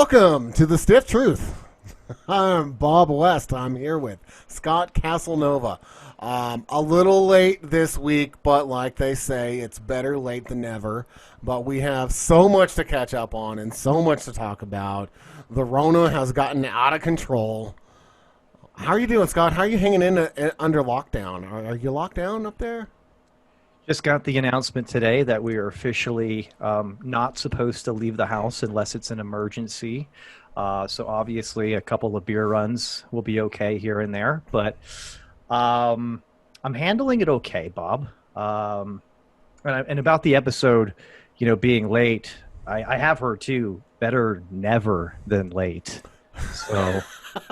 Welcome to the Stiff Truth. I'm Bob West. I'm here with Scott Casanova. A little late this week, but like they say, it's better late than never. But we have so much to catch up on and so much to talk about. The Rona has gotten out of control. How are you doing, Scott? How are you hanging in under lockdown? Are you locked down up there? Just got the announcement today that we are officially not supposed to leave the house unless it's an emergency. So obviously a couple of beer runs will be okay here and there, but I'm handling it okay, Bob. And about the episode, being late, I have heard too, better never than late. So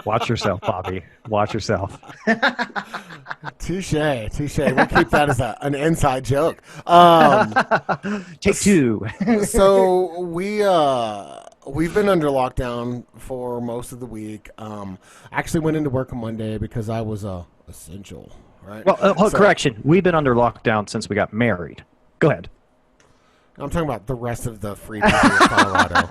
watch yourself, Bobby. Watch yourself. Touche. We'll keep that as an inside joke. Take two. So we've been under lockdown for most of the week. I actually went into work on Monday because I was essential. Right. Well, correction. We've been under lockdown since we got married. Go ahead. I'm talking about the rest of the free country of Colorado.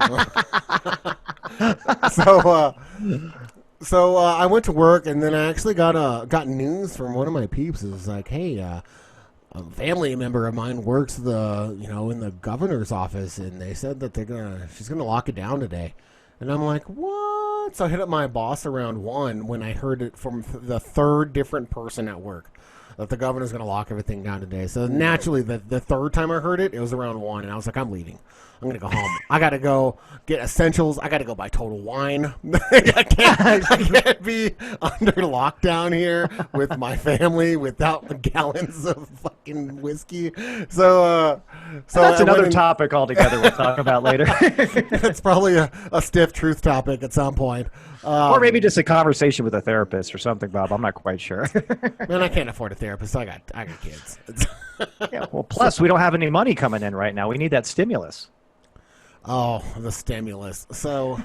So I went to work, and then I actually got news from one of my peeps. It was like, hey, a family member of mine works in the governor's office, and they said that she's gonna lock it down today. And I'm like, what? So I hit up my boss around 1 when I heard it from the third different person at work that the governor's going to lock everything down today. So naturally, the third time I heard it, it was around 1, and I was like, I'm leaving. I'm going to go home. I got to go get essentials. I got to go buy Total Wine. I can't be under lockdown here with my family without gallons of fucking whiskey. So that's another topic altogether we'll talk about later. It's probably a stiff truth topic at some point. Or maybe just a conversation with a therapist or something, Bob. I'm not quite sure. Man, I can't afford a therapist. I got kids. Yeah, well, plus we don't have any money coming in right now. We need that stimulus. Oh, the stimulus. So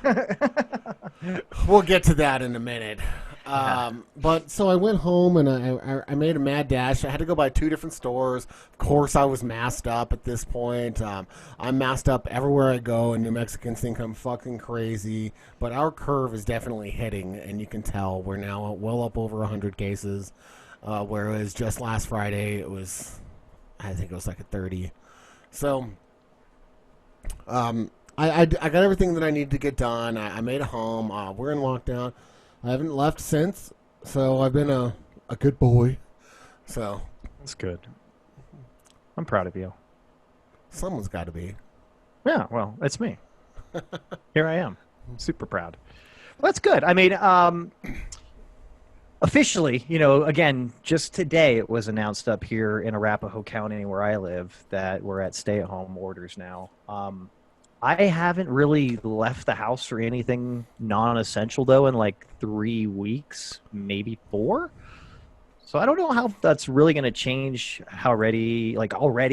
we'll get to that in a minute. But so I went home and I made a mad dash. I had to go by 2 different stores. Of course, I was masked up at this point. I'm masked up everywhere I go, and New Mexicans think I'm fucking crazy. But our curve is definitely hitting, and you can tell we're now well up over 100 cases. Whereas just last Friday, I think it was like a 30. So I got everything that I need to get done. I made it home. We're in lockdown. I haven't left since, so I've been a good boy. So that's good. I'm proud of you. Someone's got to be. Yeah, well, it's me. Here I am. I'm super proud. Well, that's good. I mean, officially, again, just today it was announced up here in Arapahoe County where I live that we're at stay-at-home orders now. I haven't really left the house for anything non-essential, though, in like 3 weeks, maybe 4. So I don't know how that's really going to change already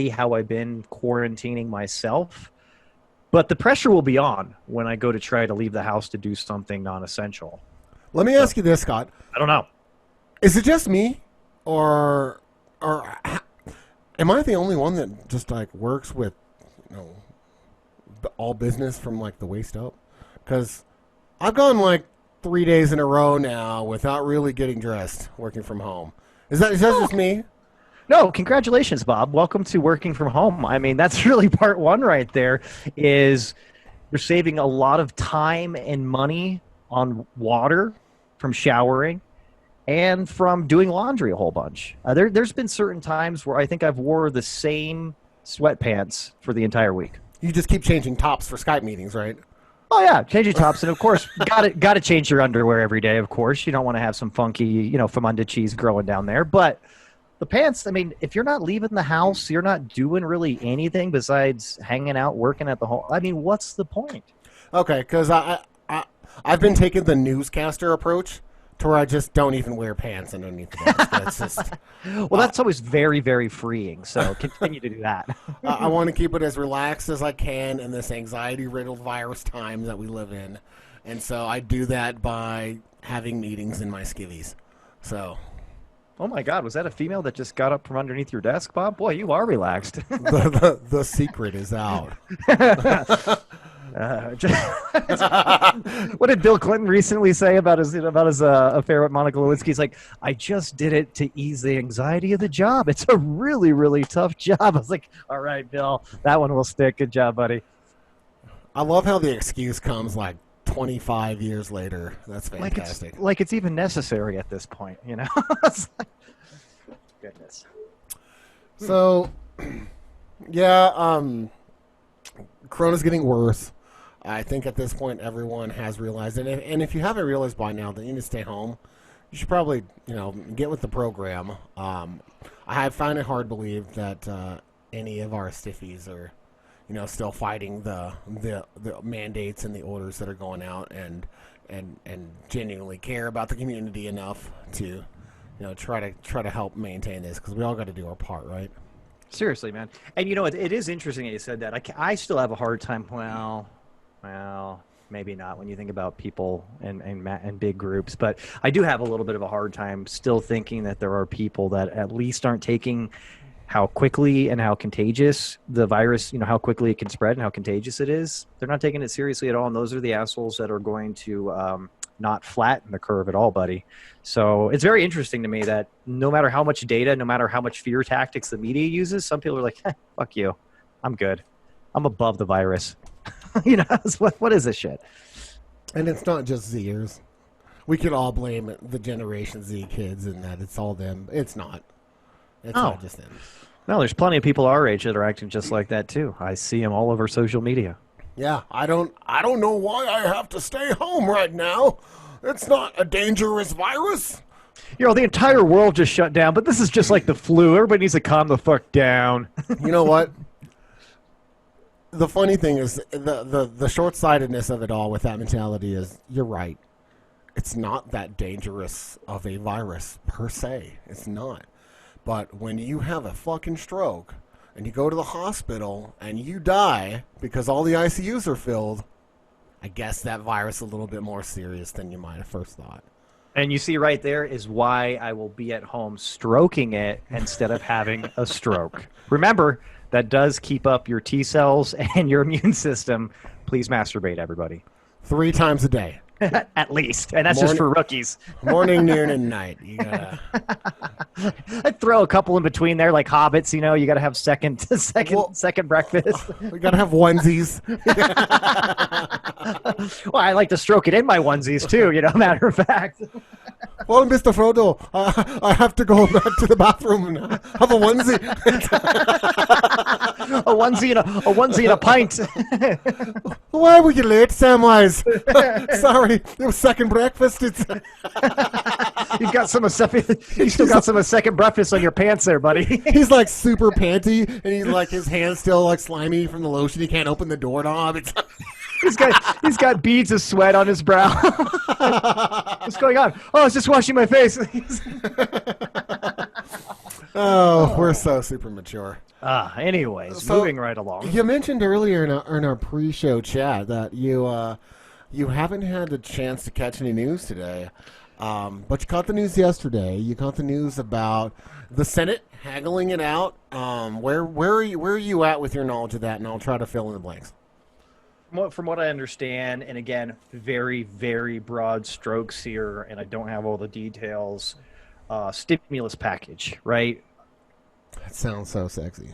how I've been quarantining myself. But the pressure will be on when I go to try to leave the house to do something non-essential. Let me ask you this, Scott. I don't know. Is it just me, or am I the only one that just like works with, all business from like the waist up? Because I've gone like 3 days in a row now without really getting dressed working from home. Is that just me? No, congratulations, Bob. Welcome to working from home. I mean, that's really part 1 right there, is you're saving a lot of time and money on water from showering and from doing laundry a whole bunch. There's been certain times where I think I've wore the same sweatpants for the entire week. You just keep changing tops for Skype meetings, right? Oh yeah, changing tops, and of course, got to change your underwear every day. Of course, you don't want to have some funky, famunda cheese growing down there. But the pants, I mean, if you're not leaving the house, you're not doing really anything besides hanging out, working at the home. I mean, what's the point? Okay, because I've been taking the newscaster approach to where I just don't even wear pants underneath the mask. That's just that's always very, very freeing. So continue to do that. I want to keep it as relaxed as I can in this anxiety-riddled virus time that we live in, and so I do that by having meetings in my skivvies. So, oh my God, was that a female that just got up from underneath your desk, Bob? Boy, you are relaxed. the secret is out. What did Bill Clinton recently say about his affair with Monica Lewinsky? He's like, I just did it to ease the anxiety of the job. It's a really, really tough job. I was like, all right, Bill, that one will stick. Good job, buddy. I love how the excuse comes like 25 years later. That's fantastic. Like it's even necessary at this point, you know? Goodness. So, yeah, Corona's getting worse. I think at this point everyone has realized it. And if you haven't realized by now that you need to stay home, you should probably, get with the program. I found it hard to believe that any of our stiffies are, still fighting the mandates and the orders that are going out and genuinely care about the community enough to, try to help maintain this, because we all got to do our part, right? Seriously, man. And it is interesting that you said that. I still have a hard time. Well, maybe not when you think about people and big groups, but I do have a little bit of a hard time still thinking that there are people that at least aren't taking how quickly and how contagious the virus, how quickly it can spread and how contagious it is. They're not taking it seriously at all. And those are the assholes that are going to not flatten the curve at all, buddy. So it's very interesting to me that no matter how much data, no matter how much fear tactics the media uses, some people are like, fuck you. I'm good. I'm above the virus. What is this shit? And it's not just Zers. We could all blame the Generation Z kids and that it's all them. It's not. It's not just them. No, there's plenty of people our age that are acting just like that too. I see them all over social media. Yeah, I don't know why I have to stay home right now. It's not a dangerous virus. The entire world just shut down, but this is just like the flu. Everybody needs to calm the fuck down. You know what? The funny thing is the short-sightedness of it all with that mentality is, you're right. It's not that dangerous of a virus per se. It's not. But when you have a fucking stroke and you go to the hospital and you die because all the ICUs are filled, I guess that virus is a little bit more serious than you might have first thought. And you see right there is why I will be at home stroking it instead of having a stroke. Remember, that does keep up your T cells and your immune system. Please masturbate, everybody. 3 times a day. At least. And that's just for rookies. Morning, noon, and night. You gotta... I'd throw a couple in between there, like hobbits, you got to have second breakfast. We got to have onesies. Well, I like to stroke it in my onesies, too, matter of fact. Well, Mr. Frodo, I have to go back to the bathroom and have a onesie. a onesie and a pint. Why were you late, Samwise? Sorry, it was second breakfast. It's... You've got some of you still got some of second breakfast on your pants there, buddy. He's like super panty, and he's like, his hand's still like slimy from the lotion. He can't open the doorknob. It's... He's got beads of sweat on his brow. What's going on? Oh, I was just washing my face. Oh, we're so super mature. Anyways, moving right along. You mentioned earlier in our pre-show chat that you haven't had the chance to catch any news today, but you caught the news yesterday. You caught the news about the Senate haggling it out. Where are you at with your knowledge of that? And I'll try to fill in the blanks. From what I understand, and again, very, very broad strokes here, and I don't have all the details, stimulus package, right? That sounds so sexy.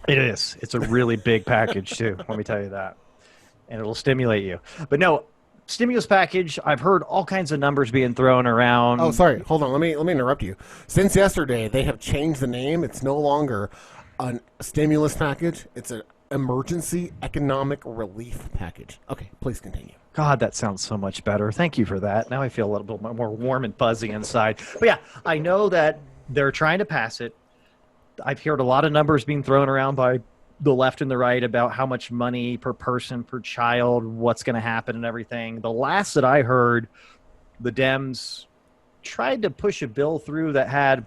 It is. It's a really big package, too. Let me tell you that. And it'll stimulate you. But no, stimulus package, I've heard all kinds of numbers being thrown around. Oh, sorry. Hold on. Let me interrupt you. Since yesterday, they have changed the name. It's no longer a stimulus package. It's an emergency economic relief package. Okay, please continue. God, that sounds so much better. Thank you for that. Now I feel a little bit more warm and fuzzy inside. But yeah, I know that they're trying to pass it. I've heard a lot of numbers being thrown around by the left and the right about how much money per person, per child, what's going to happen and everything. The last that I heard, the Dems tried to push a bill through that had,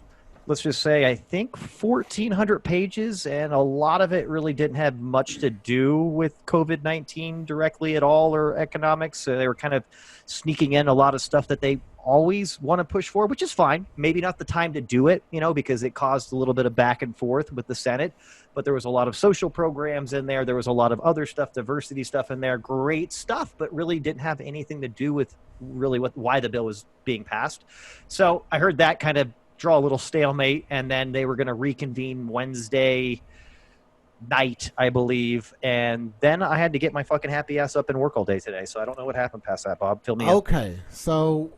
let's just say, I think 1,400 pages, and a lot of it really didn't have much to do with COVID-19 directly at all or economics. So they were kind of sneaking in a lot of stuff that they always want to push for, which is fine. Maybe not the time to do it, because it caused a little bit of back and forth with the Senate. But there was a lot of social programs in there. There was a lot of other stuff, diversity stuff in there. Great stuff, but really didn't have anything to do with really why the bill was being passed. So I heard that kind of draw a little stalemate, and then they were going to reconvene Wednesday night, I believe, and then I had to get my fucking happy ass up and work all day today. So I don't know what happened past that, Bob. Fill me in. Okay, so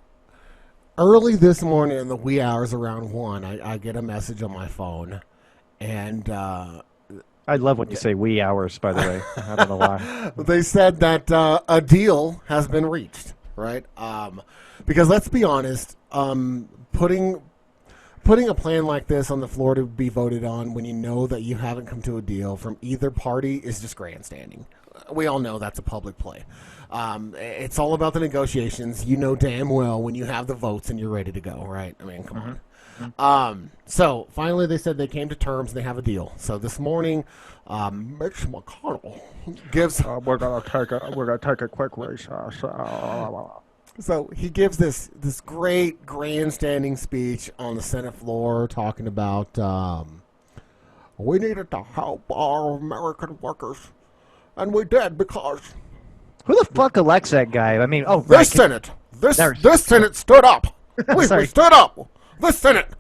early this morning in the wee hours around 1, I get a message on my phone, and I love when you say wee hours, by the way. I don't know why. They said that a deal has been reached, right? Because let's be honest, putting a plan like this on the floor to be voted on when you know that you haven't come to a deal from either party is just grandstanding. We all know that's a public play. It's all about the negotiations. You know damn well when you have the votes and you're ready to go, right? I mean, come on. So finally they said they came to terms and they have a deal. So this morning, Mitch McConnell gives... we're gonna take a quick recess. So he gives this great grandstanding speech on the Senate floor talking about we needed to help our American workers, and we did because who the fuck elects that guy? I mean, this Senate stood up. We stood up. This Senate,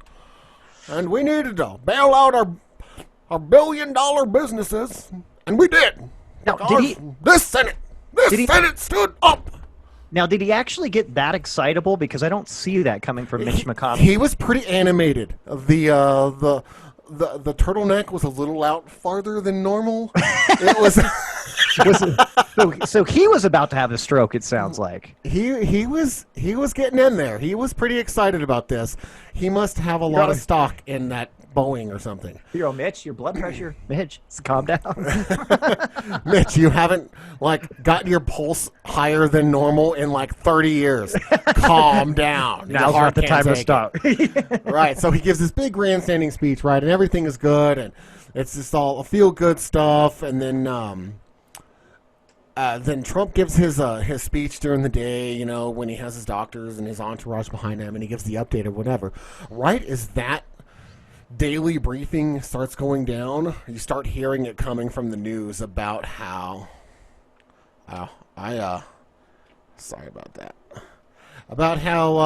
and we needed to bail out our billion-dollar businesses, and we did. Now, This Senate stood up. Now, did he actually get that excitable? Because I don't see that coming from Mitch McConnell. He was pretty animated. The turtleneck was a little out farther than normal. It was. So he was about to have a stroke. It sounds like he was getting in there. He was pretty excited about this. He must have a lot of stock in that Boeing or something. Yo, Mitch, your blood pressure. Mitch, calm down. Mitch, you haven't gotten your pulse higher than normal in 30 years. Calm down. Now's not the time to stop. Right. So he gives this big grandstanding speech, right, and everything is good, and it's just all feel good stuff, and then Trump gives his speech during the day, when he has his doctors and his entourage behind him, and he gives the update or whatever. Right as that daily briefing starts going down, you start hearing it coming from the news about how sorry about that. About how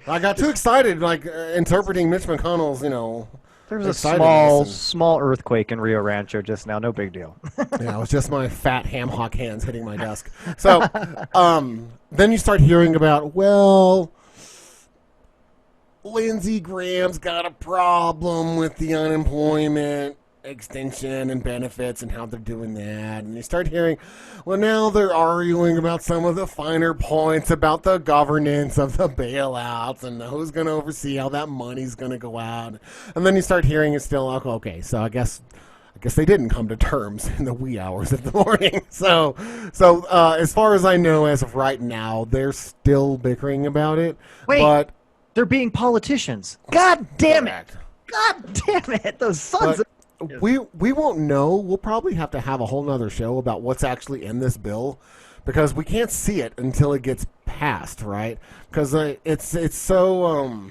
I got too excited, interpreting Mitch McConnell's, There was a small earthquake in Rio Rancho just now. No big deal. Yeah, it was just my fat ham hock hands hitting my desk. So then you start hearing about, Lindsey Graham's got a problem with the unemployment extension and benefits and how they're doing that. And you start hearing, now they're arguing about some of the finer points about the governance of the bailouts and who's going to oversee how that money's going to go out. And then you start hearing it's still, okay, so I guess they didn't come to terms in the wee hours of the morning. So as far as I know, as of right now, they're still bickering about it. Wait. But they're being politicians. God damn it. God damn it. Those sons of... We won't know. We'll probably have to have a whole nother show about what's actually in this bill, because we can't see it until it gets passed, right? Because it's so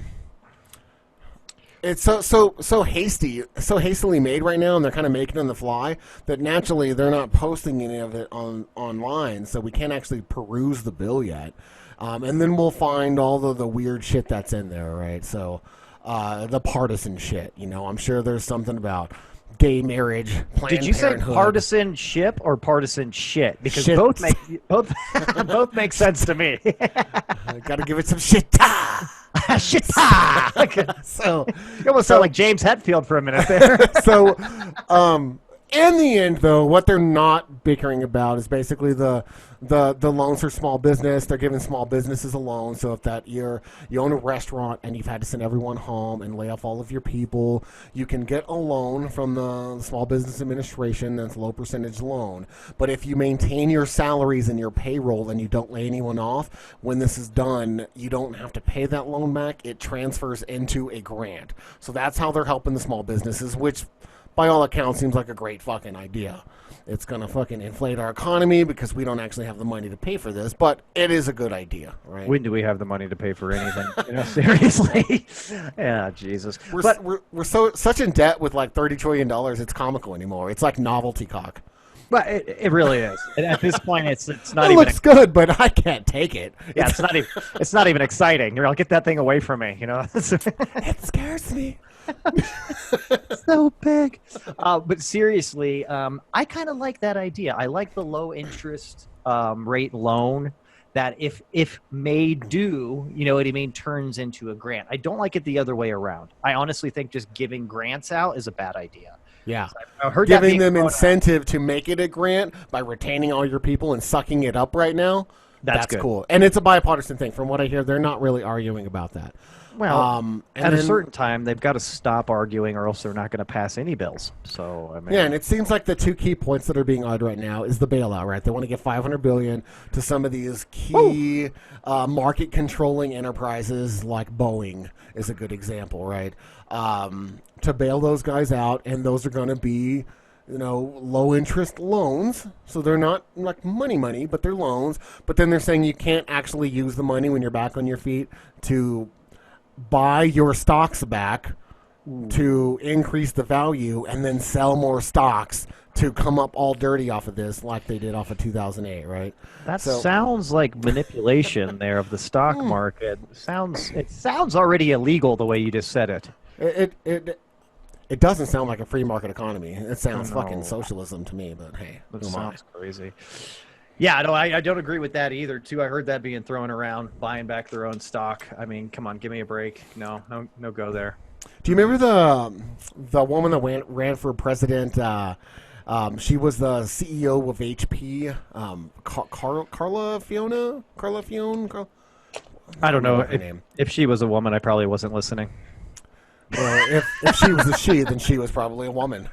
hastily made right now, and they're kind of making it on the fly that naturally they're not posting any of it online, so we can't actually peruse the bill yet. And then we'll find all the weird shit that's in there, right? So the partisan shit, I'm sure there's something about gay marriage, Planned Did you Parenthood. say partisanship or partisan shit? Because Shit. both make sense to me. Got to give it some shit. Shit. So You almost sound like James Hetfield for a minute there. so in the end, though, what they're not bickering about is basically the loans for small business. They're giving small businesses a loan. So if you own a restaurant and you've had to send everyone home and lay off all of your people, you can get a loan from the Small Business Administration. That's a low percentage loan. But if you maintain your salaries and your payroll and you don't lay anyone off, when this is done, you don't have to pay that loan back. It transfers into a grant. So that's how they're helping the small businesses, which by all accounts, seems like a great fucking idea. It's going to fucking inflate our economy because we don't actually have the money to pay for this, but it is a good idea, right? When do we have the money to pay for anything? Seriously? Yeah, Jesus. We're such in debt with like $30 trillion, it's comical anymore. It's like novelty cock. But it really is. And at this point, it's not It even. looks good, but I can't take it. Yeah, it's not even exciting. You're like, get that thing away from me. It scares me. So big. But seriously, I kind of like that idea. I like the low interest rate loan that if made due, you know what I mean, turns into a grant. I don't like it the other way around. I honestly think just giving grants out is a bad idea. Yeah. I heard giving them incentive to make it a grant by retaining all your people and sucking it up right now. That's cool. And it's a bipartisan thing. From what I hear, they're not really arguing about that. Well, a certain time, they've got to stop arguing, or else they're not going to pass any bills. So, I mean, yeah, and it seems like the two key points that are being argued right now is the bailout. Right, they want to give $500 billion to some of these key market-controlling enterprises, like Boeing is a good example. Right, to bail those guys out, and those are going to be, you know, low-interest loans. So they're not like money, but they're loans. But then they're saying you can't actually use the money when you're back on your feet to buy your stocks back to increase the value and then sell more stocks to come up all dirty off of this like they did off of 2008, right? That sounds like manipulation there of the stock market. It sounds already illegal the way you just said it. It doesn't sound like a free market economy. It sounds fucking socialism to me, but hey, that sounds crazy. Yeah, no, I don't agree with that either, too. I heard that being thrown around, buying back their own stock. I mean, come on, give me a break. No go there. Do you remember the woman that ran for president? She was the CEO of HP. Carla Fiona? I don't know. If she was a woman, I probably wasn't listening. Well, if she was a she, then she was probably a woman.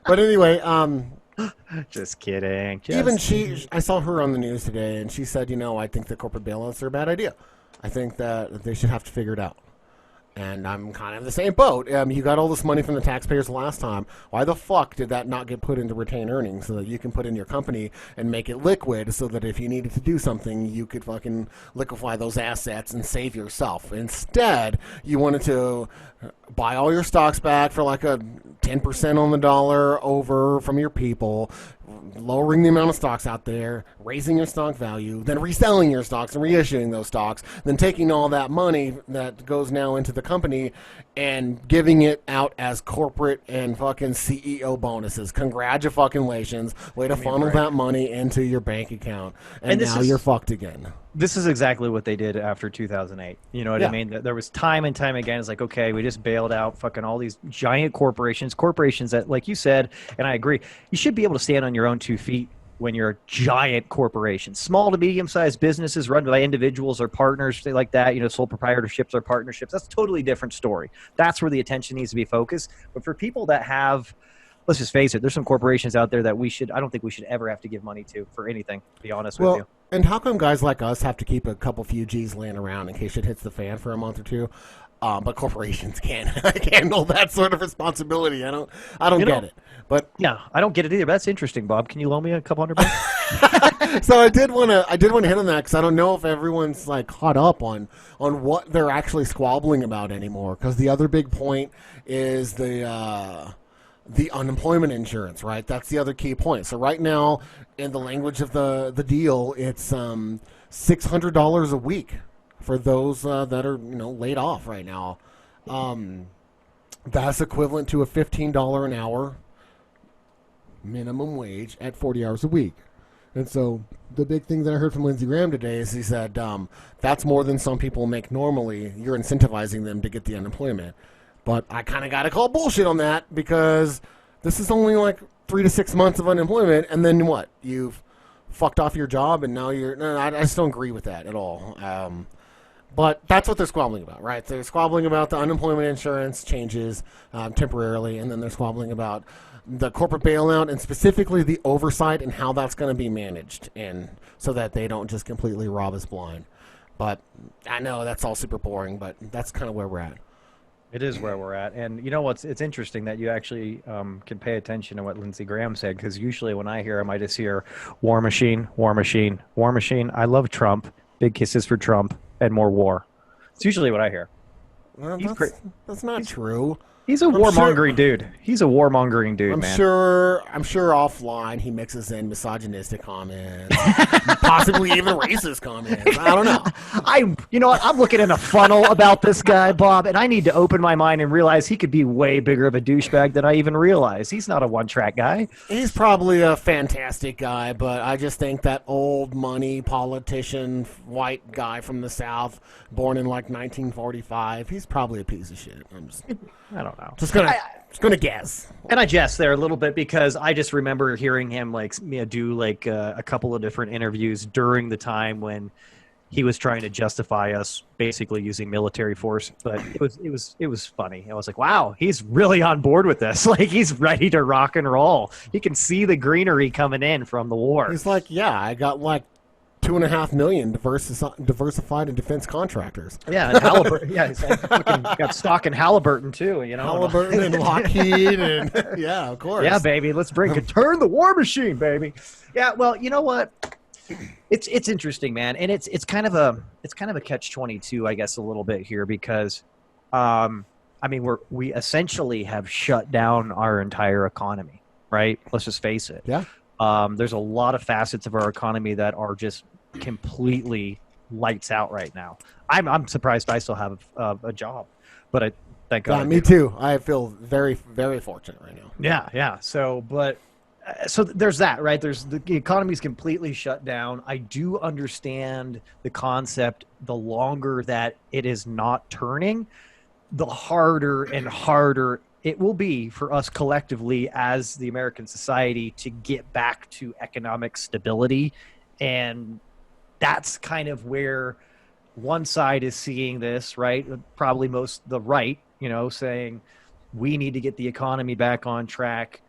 But anyway, just kidding. I saw her on the news today, and she said, I think the corporate bailouts are a bad idea. I think that they should have to figure it out. And I'm kind of in the same boat. You got all this money from the taxpayers last time. Why the fuck did that not get put into retained earnings so that you can put in your company and make it liquid so that if you needed to do something, you could fucking liquefy those assets and save yourself? Instead, you wanted to buy all your stocks back for like a 10% on the dollar over from your people, lowering the amount of stocks out there, raising your stock value, then reselling your stocks and reissuing those stocks, then taking all that money that goes now into the company and giving it out as corporate and fucking CEO bonuses. Congratulations. Way to funnel that money into your bank account. And now you're fucked again. This is exactly what they did after 2008. You know what I mean? There was time and time again. It's like, okay, we just bailed out fucking all these giant corporations that, like you said, and I agree, you should be able to stand on your own 2 feet when you're a giant corporation. Small to medium-sized businesses run by individuals or partners like that, sole proprietorships or partnerships, that's a totally different story. That's where the attention needs to be focused. But for people that have, let's just face it, there's some corporations out there that I don't think we should ever have to give money to for anything, to be honest with you. And how come guys like us have to keep a couple few G's laying around in case it hits the fan for a month or two? But corporations can't handle that sort of responsibility. I don't get it. But yeah, I don't get it either. But that's interesting, Bob. Can you loan me a couple $100? So I did want to hit on that because I don't know if everyone's like caught up on what they're actually squabbling about anymore. Because the other big point is the unemployment insurance, right? That's the other key point. So right now, in the language of the deal, it's $600 a week for those that are laid off right now. That's equivalent to a $15 an hour minimum wage at 40 hours a week. And so the big thing that I heard from Lindsey Graham today is he said that's more than some people make normally. You're incentivizing them to get the unemployment. But I kind of got to call bullshit on that because this is only like 3 to 6 months of unemployment, and then what? You've fucked off your job, and now I just don't agree with that at all. But that's what they're squabbling about, right? They're squabbling about the unemployment insurance changes temporarily, and then they're squabbling about the corporate bailout and specifically the oversight and how that's going to be managed, and so that they don't just completely rob us blind. But I know that's all super boring, but that's kind of where we're at. It is where we're at. And you know what's it's interesting that you actually can pay attention to what Lindsey Graham said, because usually when I hear him, I just hear war machine, war machine, war machine. I love Trump. Big kisses for Trump and more war. It's usually what I hear. Well, He's that's not true. He's a warmongering dude. He's a warmongering dude, I'm man. sure offline he mixes in misogynistic comments, possibly even racist comments. I don't know. You know what? I'm looking in a funnel about this guy, Bob, and I need to open my mind and realize he could be way bigger of a douchebag than I even realized. He's not a one-track guy. He's probably a fantastic guy, but I just think that old money politician, white guy from the South, born in like 1945, he's probably a piece of shit. I don't know. Just gonna guess. And I jest there a little bit because I just remember hearing him do like a couple of different interviews during the time when he was trying to justify us basically using military force. But it was funny. I was like, wow, he's really on board with this. Like, he's ready to rock and roll. He can see the greenery coming in from the war. He's like, yeah, I got like 2.5 million diversified and defense contractors. Yeah, and Halliburton. Yeah, he's like got stock in Halliburton too. You know, Halliburton and Lockheed, and yeah, of course. Yeah, baby, let's turn the war machine, baby. Yeah, well, you know what? It's interesting, man, and it's kind of a catch-22, I guess, a little bit here because, I mean, we essentially have shut down our entire economy, right? Let's just face it. Yeah. There's a lot of facets of our economy that are just completely lights out right now. I'm surprised I still have a job, but I thank God. Yeah, me too. I feel very, very fortunate right now. Yeah. So there's that, right? The economy's completely shut down. I do understand the concept. The longer that it is not turning, the harder and harder it will be for us collectively as the American society to get back to economic stability. And that's kind of where one side is seeing this, right? Probably the right, saying we need to get the economy back on track.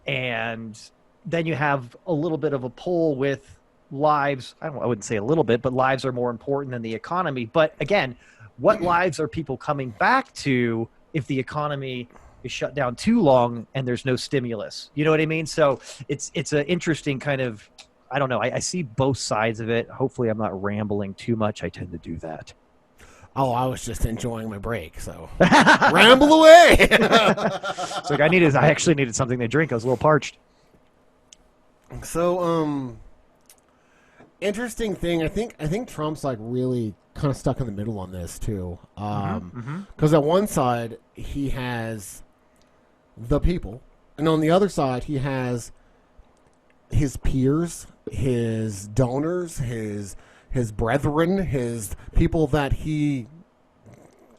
And then you have a little bit of a pull with lives. I wouldn't say a little bit, but lives are more important than the economy. But again, what lives are people coming back to if the economy is shut down too long and there's no stimulus? You know what I mean? So it's an interesting kind of, I don't know. I see both sides of it. Hopefully I'm not rambling too much. I tend to do that. Oh, I was just enjoying my break, so ramble away. It's like I actually needed something to drink. I was a little parched. So, interesting thing. I think Trump's like really kind of stuck in the middle on this too. Because at one side he has the people, and on the other side he has his peers, his donors, his brethren, his people that he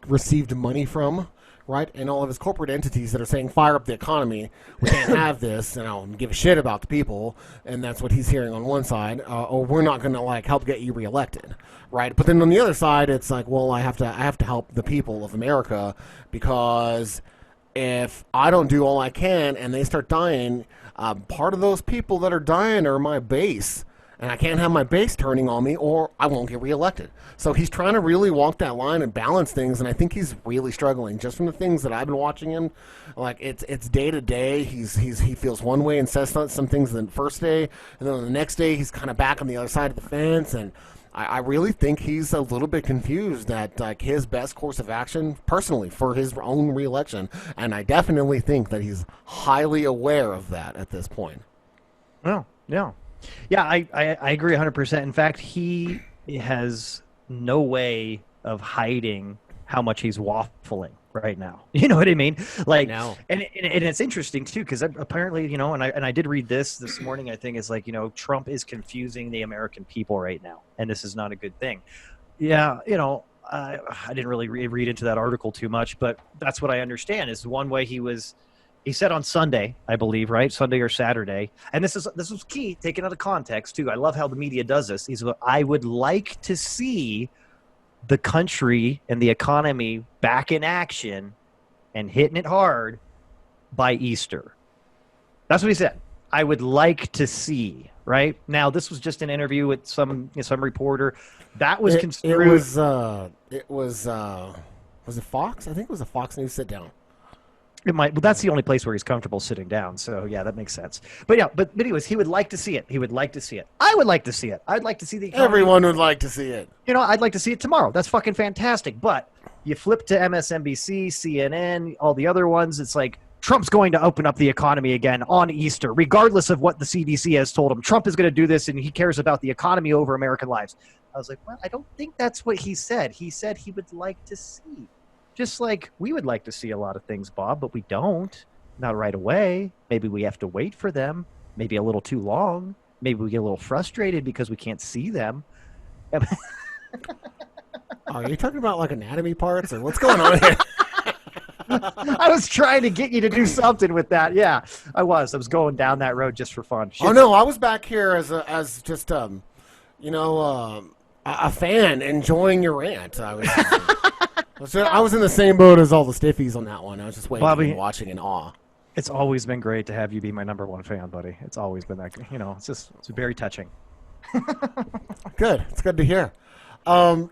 received money from, right? And all of his corporate entities that are saying, fire up the economy. We can't have this, and I'll give a shit about the people. And that's what he's hearing on one side. Or we're not going to like help get you reelected, right? But then on the other side, it's like, well, I have to help the people of America, because if I don't do all I can and they start dying, part of those people that are dying are my base. And I can't have my base turning on me, or I won't get reelected. So he's trying to really walk that line and balance things, and I think he's really struggling. Just from the things that I've been watching him, like it's day to day. He feels one way and says some things the first day, and then on the next day he's kind of back on the other side of the fence. And I really think he's a little bit confused that like his best course of action, personally, for his own reelection. And I definitely think that he's highly aware of that at this point. Oh, yeah. Yeah, I agree 100%. In fact, he has no way of hiding how much he's waffling right now. You know what I mean? Like, no. And it's interesting too, because apparently, and I did read this morning. I think it's like, Trump is confusing the American people right now, and this is not a good thing. Yeah, I didn't really read into that article too much, but that's what I understand. Is one way he said on Sunday, I believe, right? Sunday or Saturday. And this was key, taken out of context, too. I love how the media does this. He's like, I would like to see the country and the economy back in action and hitting it hard by Easter. That's what he said. I would like to see, right? Now, this was just an interview with some reporter. That was construed. It was Was it Fox? I think it was a Fox News sit down. It might. Well, that's the only place where he's comfortable sitting down. So yeah, that makes sense. But yeah, but anyways, he would like to see it. He would like to see it. I would like to see it. I'd like to see the economy. Everyone would like to see it. You know, I'd like to see it tomorrow. That's fucking fantastic. But you flip to MSNBC, CNN, all the other ones. It's like Trump's going to open up the economy again on Easter, regardless of what the CDC has told him. Trump is going to do this, and he cares about the economy over American lives. I was like, well, I don't think that's what he said. He said he would like to see. Just like we would like to see a lot of things, Bob, but we don't. Not right away. Maybe we have to wait for them. Maybe a little too long. Maybe we get a little frustrated because we can't see them. Are you talking about like anatomy parts or what's going on here? I was trying to get you to do something with that. Yeah, I was. I was going down that road just for fun. Shit. Oh no, I was back here as just a fan enjoying your rant. I was in the same boat as all the stiffies on that one. I was just waiting Bobby, and watching in awe. It's always been great to have you be my number one fan, buddy. It's always been that. It's very touching. Good. It's good to hear. I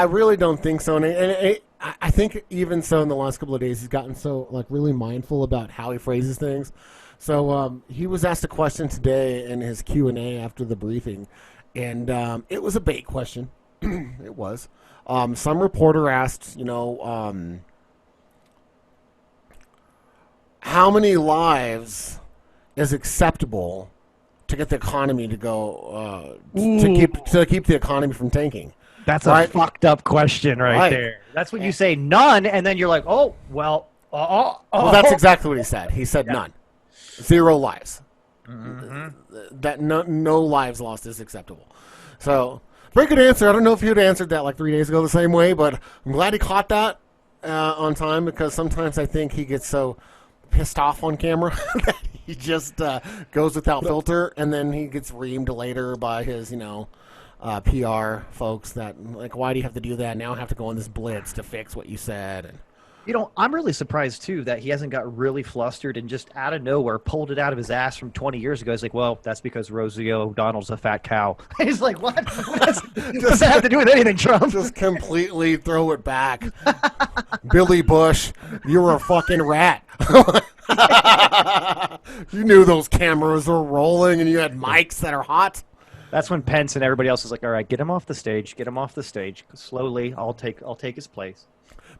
really don't think so, and I think even so in the last couple of days he's gotten so like really mindful about how he phrases things. So he was asked a question today in his Q&A after the briefing, and it was a bait question. It was. Some reporter asked, how many lives is acceptable to get the economy to go to keep the economy from tanking? That's a fucked up question right there. That's when you say none, and then you're like, oh well. Well, that's exactly what he said. He said none, 0 lives. Mm-hmm. That no lives lost is acceptable. So. Very good answer. I don't know if you'd answered that like 3 days ago the same way, but I'm glad he caught that on time because sometimes I think he gets so pissed off on camera that he just goes without filter, and then he gets reamed later by his, PR folks that, like, why do you have to do that? Now I have to go on this blitz to fix what you said. And I'm really surprised, too, that he hasn't got really flustered and just out of nowhere pulled it out of his ass from 20 years ago. He's like, well, that's because Rosie O'Donnell's a fat cow. He's like, what? What's that have to do with anything, Trump? Just completely throw it back. Billy Bush, you're a fucking rat. You knew those cameras were rolling and you had mics that are hot. That's when Pence and everybody else is like, all right, get him off the stage. Get him off the stage. Slowly, I'll take his place.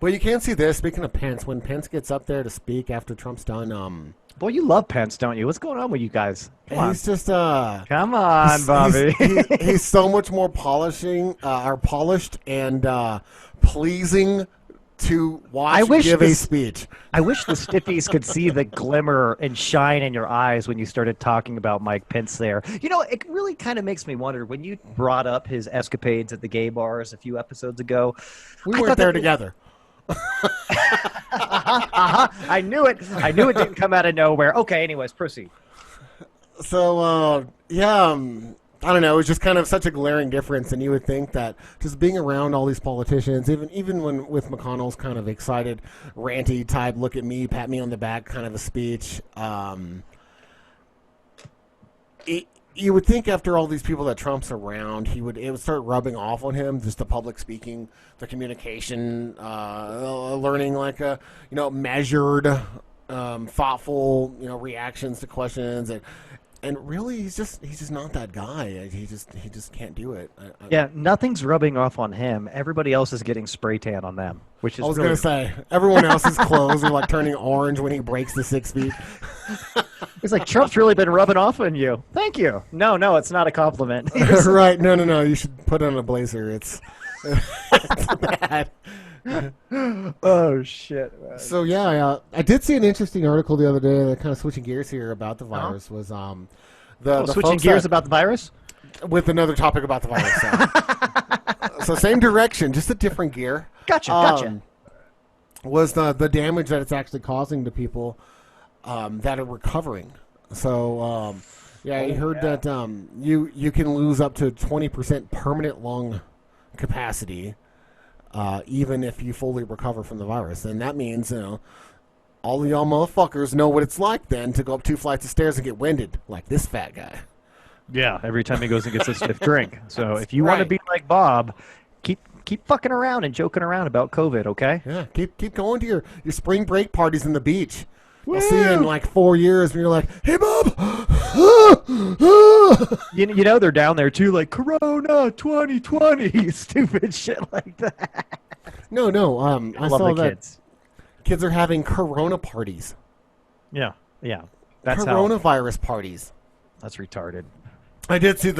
Well, you can't see this. Speaking of Pence, when Pence gets up there to speak after Trump's done, boy, you love Pence, don't you? What's going on with you guys? He's just come on, Bobby. He's so much more polished and pleasing to watch give a speech. I wish the stiffies could see the glimmer and shine in your eyes when you started talking about Mike Pence there. It really kind of makes me wonder, when you brought up his escapades at the gay bars a few episodes ago. We weren't there together. I knew it. I knew it didn't come out of nowhere. Okay, anyways, proceed. So, I don't know. It was just kind of such a glaring difference, and you would think that just being around all these politicians, even when with McConnell's kind of excited, ranty type, look at me, pat me on the back kind of a speech, you would think after all these people that Trump's around, it would start rubbing off on him, just the public speaking, the communication, learning like a measured, thoughtful reactions to questions, and really he's just not that guy. He just can't do it. Nothing's rubbing off on him. Everybody else is getting spray tan on them, which is. I was gonna say everyone else's clothes are like turning orange when he breaks the 6 feet. He's like, Trump's really been rubbing off on you. Thank you. No, it's not a compliment. Right? No. You should put on a blazer. It's bad. Oh shit, man. So I did see an interesting article the other day that kind of switching gears here about the virus was the switching gears about the virus with another topic about the virus. So same direction, just a different gear. Gotcha. Was the damage that it's actually causing to people that are recovering. So I heard that you can lose up to 20% permanent lung capacity. Even if you fully recover from the virus. And that means, all of y'all motherfuckers know what it's like then to go up 2 flights of stairs and get winded like this fat guy. Yeah, every time he goes and gets a stiff drink. So if you want to be like Bob, keep keep fucking around and joking around about COVID, okay? Yeah, keep going to your spring break parties in the beach. I'll see you in like 4 years when you're like, hey, Bob. You know they're down there too, like Corona 2020, stupid shit like that. No. I love saw the that kids. kids are having Corona parties. Yeah. That's Coronavirus parties. That's retarded. I did see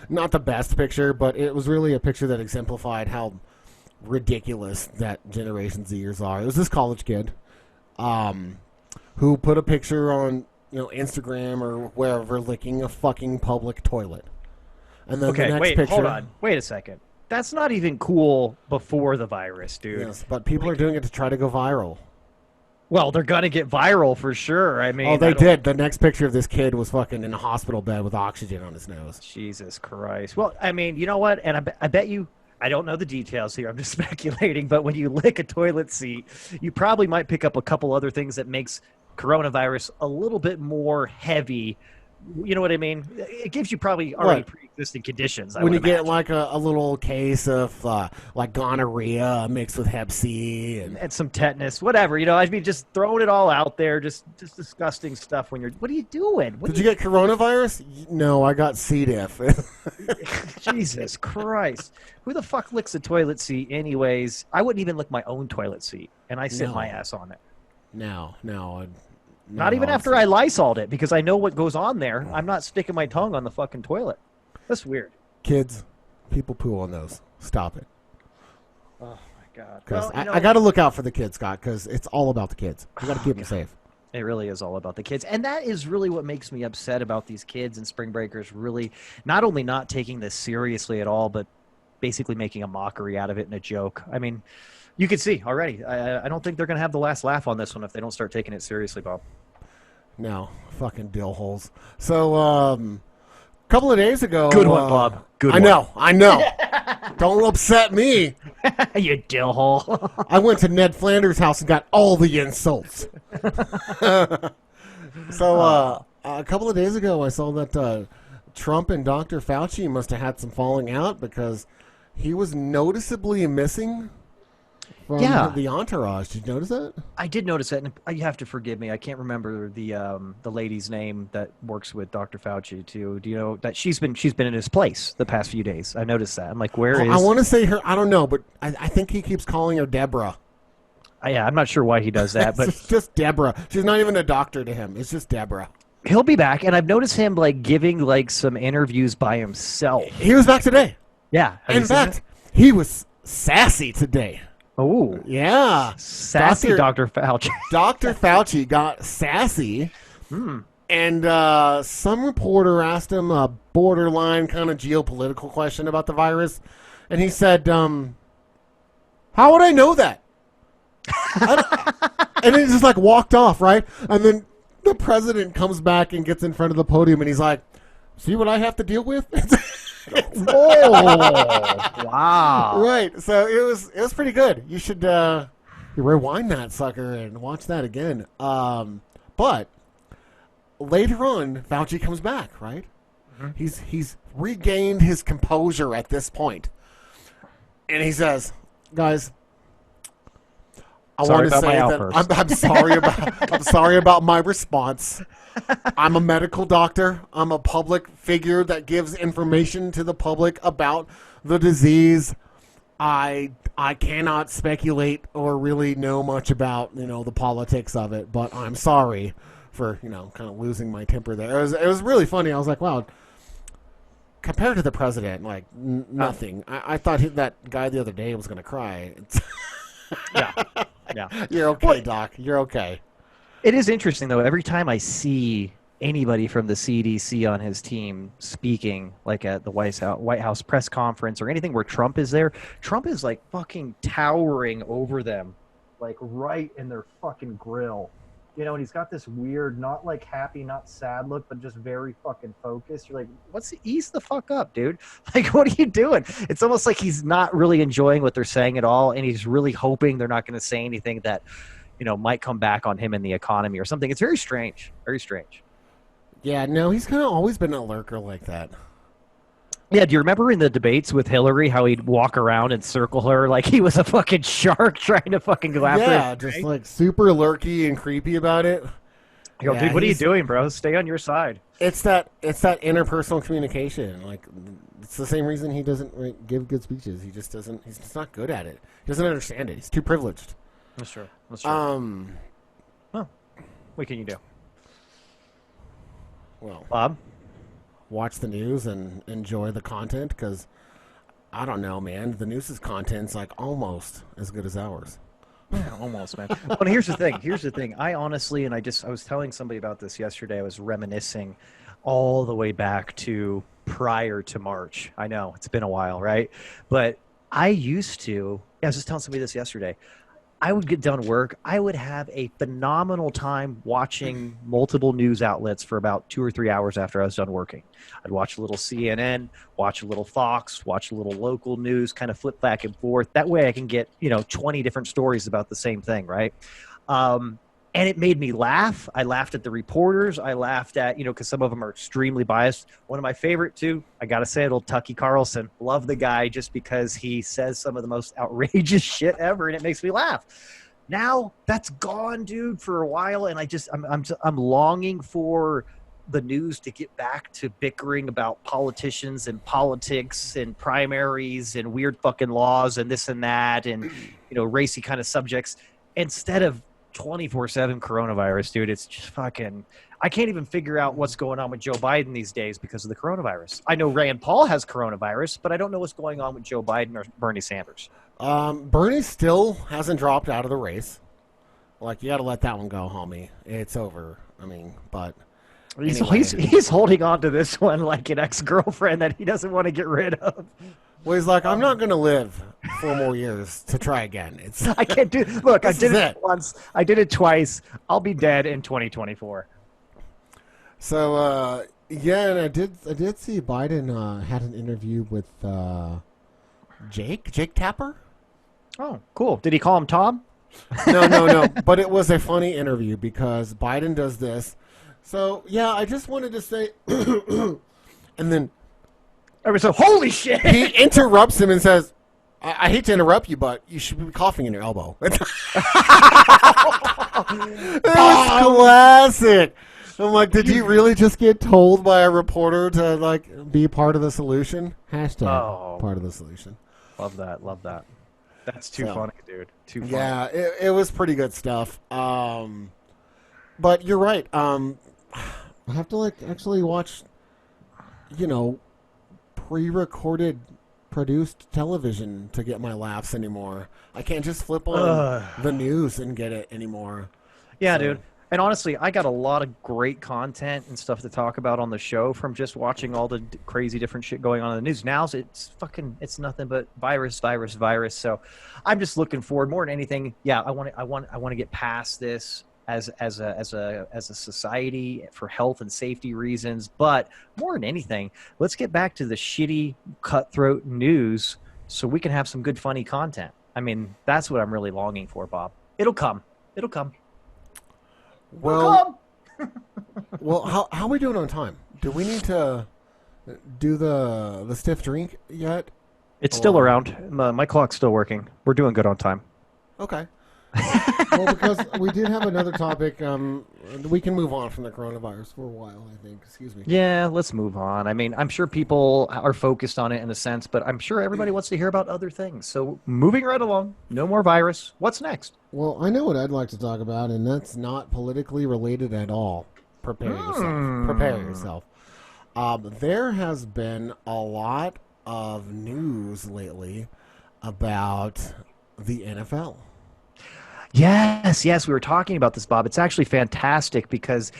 not the best picture, but it was really a picture that exemplified how ridiculous that Generation Zers are. It was this college kid, who put a picture on Instagram or wherever licking a fucking public toilet, and then the Okay, next wait, picture. hold on. Wait a second. That's not even cool before the virus, dude. Yes, but people are doing it to try to go viral. Well, they're gonna get viral for sure. I mean, They did. The next picture of this kid was fucking in a hospital bed with oxygen on his nose. Jesus Christ. Well, I mean, you know what? And I bet you, I don't know the details here. I'm just speculating. But when you lick a toilet seat, you probably might pick up a couple other things that makes coronavirus a little bit more heavy. You know what I mean? It gives you probably already pre-existing conditions. When you get like a little case of like gonorrhea mixed with Hep C and some tetanus, whatever. I mean, just throwing it all out there, just disgusting stuff. When you're, what are you doing? Did you get coronavirus? No, I got C. diff. Jesus Christ! Who the fuck licks a toilet seat, anyways? I wouldn't even lick my own toilet seat, and I sit my ass on it. No. Not even after I Lysoled it, because I know what goes on there. I'm not sticking my tongue on the fucking toilet. That's weird. Kids, people poo on those. Stop it. Oh my god. Because I got to look out for the kids, Scott, because it's all about the kids. We got to keep them safe. It really is all about the kids. And that is really what makes me upset about these kids and spring breakers really not only not taking this seriously at all, but basically making a mockery out of it and a joke. I mean, you can see already. I don't think they're going to have the last laugh on this one if they don't start taking it seriously, Bob. No, fucking dill holes. So, a couple of days ago... Good one, Bob. Good one. I know. Don't upset me. You dill hole. I went to Ned Flanders' house and got all the insults. So, a couple of days ago, I saw that Trump and Dr. Fauci must have had some falling out because he was noticeably missing from the entourage. Did you notice that? I did notice that, and you have to forgive me. I can't remember the lady's name that works with Dr. Fauci too. Do you know that she's been in his place the past few days? I noticed that. I'm like, where is? I want to say her. I don't know, but I think he keeps calling her Deborah. Yeah, I'm not sure why he does that, but it's just Deborah. She's not even a doctor to him. It's just Deborah. He'll be back, and I've noticed him like giving like some interviews by himself. He was back today. Yeah. In fact, he was sassy today. Oh, yeah. Sassy Dr. Fauci. Dr. Fauci got sassy, and some reporter asked him a borderline kind of geopolitical question about the virus, and he said, how would I know that? And he just like walked off, right? And then the president comes back and gets in front of the podium, and he's like, see what I have to deal with? Oh, wow. Right. So it was pretty good. You should rewind that sucker and watch that again. But later on, Fauci comes back, right? Mm-hmm. He's regained his composure at this point. And he says, guys, I want to say that I'm sorry about my response. I'm a medical doctor. I'm a public figure that gives information to the public about the disease. I cannot speculate or really know much about, the politics of it, but I'm sorry for, kind of losing my temper there. It was really funny. I was like, wow, compared to the president, like nothing. I thought that guy the other day was going to cry. Yeah. You're okay, Doc. You're okay. It is interesting, though. Every time I see anybody from the CDC on his team speaking, like at the White House press conference or anything where Trump is there, Trump is like fucking towering over them, like right in their fucking grill. And he's got this weird, not like happy, not sad look, but just very fucking focused. You're like, ease the fuck up, dude. Like, what are you doing? It's almost like he's not really enjoying what they're saying at all. And he's really hoping they're not going to say anything that, might come back on him in the economy or something. It's very strange. Very strange. Yeah, no, he's kind of always been a lurker like that. Yeah, do you remember in the debates with Hillary how he'd walk around and circle her like he was a fucking shark trying to fucking go after Yeah, her? just like super lurky and creepy about it. I go, Yeah, dude, what are you doing, bro? Stay on your side. It's that interpersonal communication. Like it's the same reason he doesn't give good speeches. He just doesn't. He's just not good at it. He doesn't understand it. He's too privileged. That's true. That's true. Well, what can you do? Well, Bob? watch the news and enjoy the content because I don't know, man. The news's content's like almost as good as ours. Yeah, almost, man. Well, and here's the thing. Here's the thing. I honestly, and I was telling somebody about this yesterday. I was reminiscing all the way back to prior to March. I know it's been a while, right? But I used to. Yeah, I was just telling somebody this yesterday. I would get done work. I would have a phenomenal time watching multiple news outlets for about 2 or 3 hours after I was done working. I'd watch a little CNN, watch a little Fox, watch a little local news, kind of flip back and forth. That way I can get, 20 different stories about the same thing, right? And it made me laugh. I laughed at the reporters. I laughed at, because some of them are extremely biased. One of my favorite, too, I got to say it, old Tucky Carlson. Love the guy just because he says some of the most outrageous shit ever, and it makes me laugh. Now, that's gone, dude, for a while, and I'm longing for the news to get back to bickering about politicians and politics and primaries and weird fucking laws and this and that and, racy kind of subjects instead of 24/7 coronavirus, dude. It's just fucking. I can't even figure out what's going on with Joe Biden these days because of the coronavirus. I know Rand Paul has coronavirus, but I don't know what's going on with Joe Biden or Bernie Sanders. Bernie still hasn't dropped out of the race. Like you got to let that one go, homie. It's over. I mean, but he's holding on to this one like an ex-girlfriend that he doesn't want to get rid of. Well, he's like, I'm not going to live 4 more years to try again. I can't do. Look, I did it once. I did it twice. I'll be dead in 2024. So yeah, and I did see Biden had an interview with Jake Tapper. Oh, cool. Did he call him Tom? No. But it was a funny interview because Biden does this. So yeah, I just wanted to say, and then. So holy shit! He interrupts him and says, I hate to interrupt you, but you should be coughing in your elbow. It was classic. I'm like, did you really just get told by a reporter to be part of the solution? Hashtag part of the solution. Love that. That's too funny, dude. Too funny. Yeah, it was pretty good stuff. But you're right. I have to actually watch, pre-recorded, produced television to get my laughs anymore. I can't just flip on the news and get it anymore. Yeah, dude. And honestly, I got a lot of great content and stuff to talk about on the show from just watching all the crazy different shit going on in the news. Now it's nothing but virus. So I'm just looking forward more than anything. Yeah, I want to get past this as a society for health and safety reasons. But more than anything, let's get back to the shitty cutthroat news so we can have some good funny content. I mean, that's what I'm really longing for, Bob. It'll come. Well, how are we doing on time? Do we need to do the stiff drink yet? It's still around. My clock's still working. We're doing good on time. Okay. Well, because we did have another topic. We can move on from the coronavirus for a while, I think. Excuse me. Yeah, let's move on. I mean, I'm sure people are focused on it in a sense, but I'm sure everybody wants to hear about other things. So moving right along. No more virus. What's next? Well, I know what I'd like to talk about, and that's not politically related at all. Prepare yourself. There has been a lot of news lately about the NFL. Yes, we were talking about this, Bob. It's actually fantastic because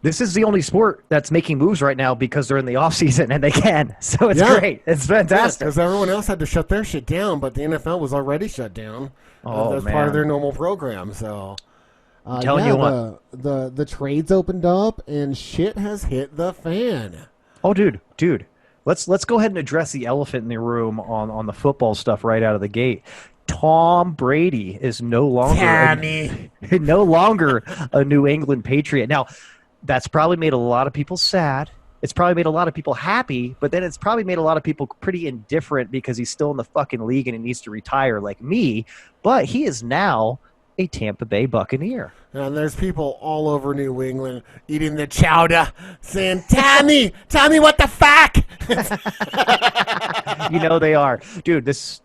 this is the only sport that's making moves right now because they're in the off season and they can. So it's great. It's fantastic. Because everyone else had to shut their shit down, but the NFL was already shut down. That's part of their normal program. So, telling you what, the trades opened up and shit has hit the fan. Oh, dude. Let's go ahead and address the elephant in the room on the football stuff right out of the gate. Tom Brady is no longer a New England Patriot. Now, that's probably made a lot of people sad. It's probably made a lot of people happy, but then it's probably made a lot of people pretty indifferent because he's still in the fucking league and he needs to retire like me. But he is now a Tampa Bay Buccaneer. And there's people all over New England eating the chowder, saying, Tommy, what the fuck? You know they are. Dude, it's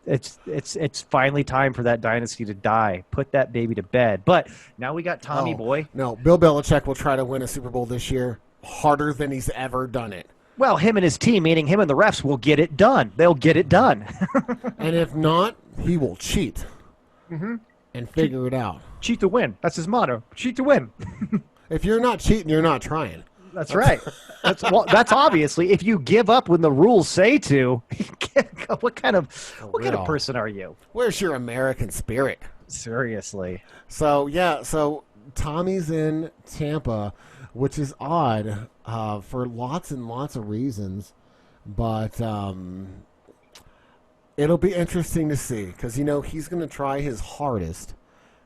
finally time for that dynasty to die. Put that baby to bed. But now we got Tommy Boy. No, Bill Belichick will try to win a Super Bowl this year harder than he's ever done it. Well, him and his team, meaning him and the refs, will get it done. They'll get it done. And if not, he will cheat. Mm-hmm. And figure it out. Cheat to win. That's his motto. Cheat to win. If you're not cheating, you're not trying. That's right. That's obviously if you give up when the rules say to. What kind of person are you? Where's your American spirit? Seriously. So Tommy's in Tampa, which is odd for lots and lots of reasons, but it'll be interesting to see because, he's going to try his hardest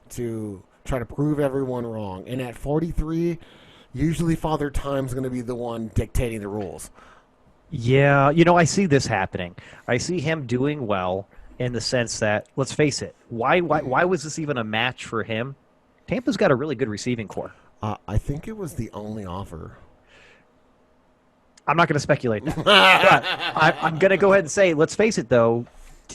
to try to prove everyone wrong. And at 43, usually Father Time's going to be the one dictating the rules. Yeah, I see this happening. I see him doing well in the sense that, let's face it, why was this even a match for him? Tampa's got a really good receiving core. I think it was the only offer. I'm not going to speculate. But I'm going to go ahead and say, let's face it, though,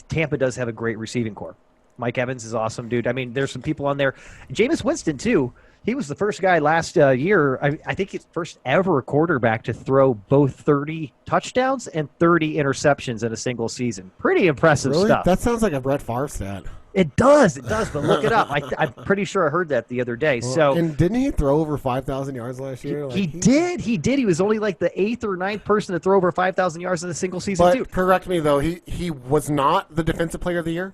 Tampa does have a great receiving core. Mike Evans is awesome, dude. I mean, there's some people on there. Jameis Winston, too. He was the first guy last year, I think he's first ever quarterback to throw both 30 touchdowns and 30 interceptions in a single season. Pretty impressive stuff. That sounds like a Brett Favre stat. It does, but look it up. I'm pretty sure I heard that the other day. And didn't he throw over 5,000 yards last year? He did. He was only like the 8th or 9th person to throw over 5,000 yards in a single season, too. Correct me, though. He was not the Defensive Player of the Year?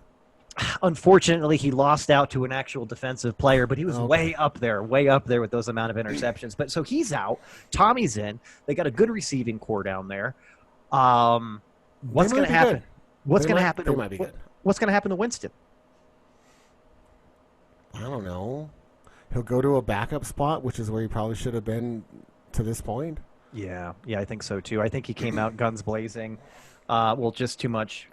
Unfortunately, he lost out to an actual defensive player, but he was way up there with those amount of interceptions. But so he's out. Tommy's in. They got a good receiving core down there. What's going to happen? What's going to happen? They might be good. What's going to happen to Winston? I don't know. He'll go to a backup spot, which is where he probably should have been to this point. Yeah, I think so too. I think he came out guns blazing. Just too much.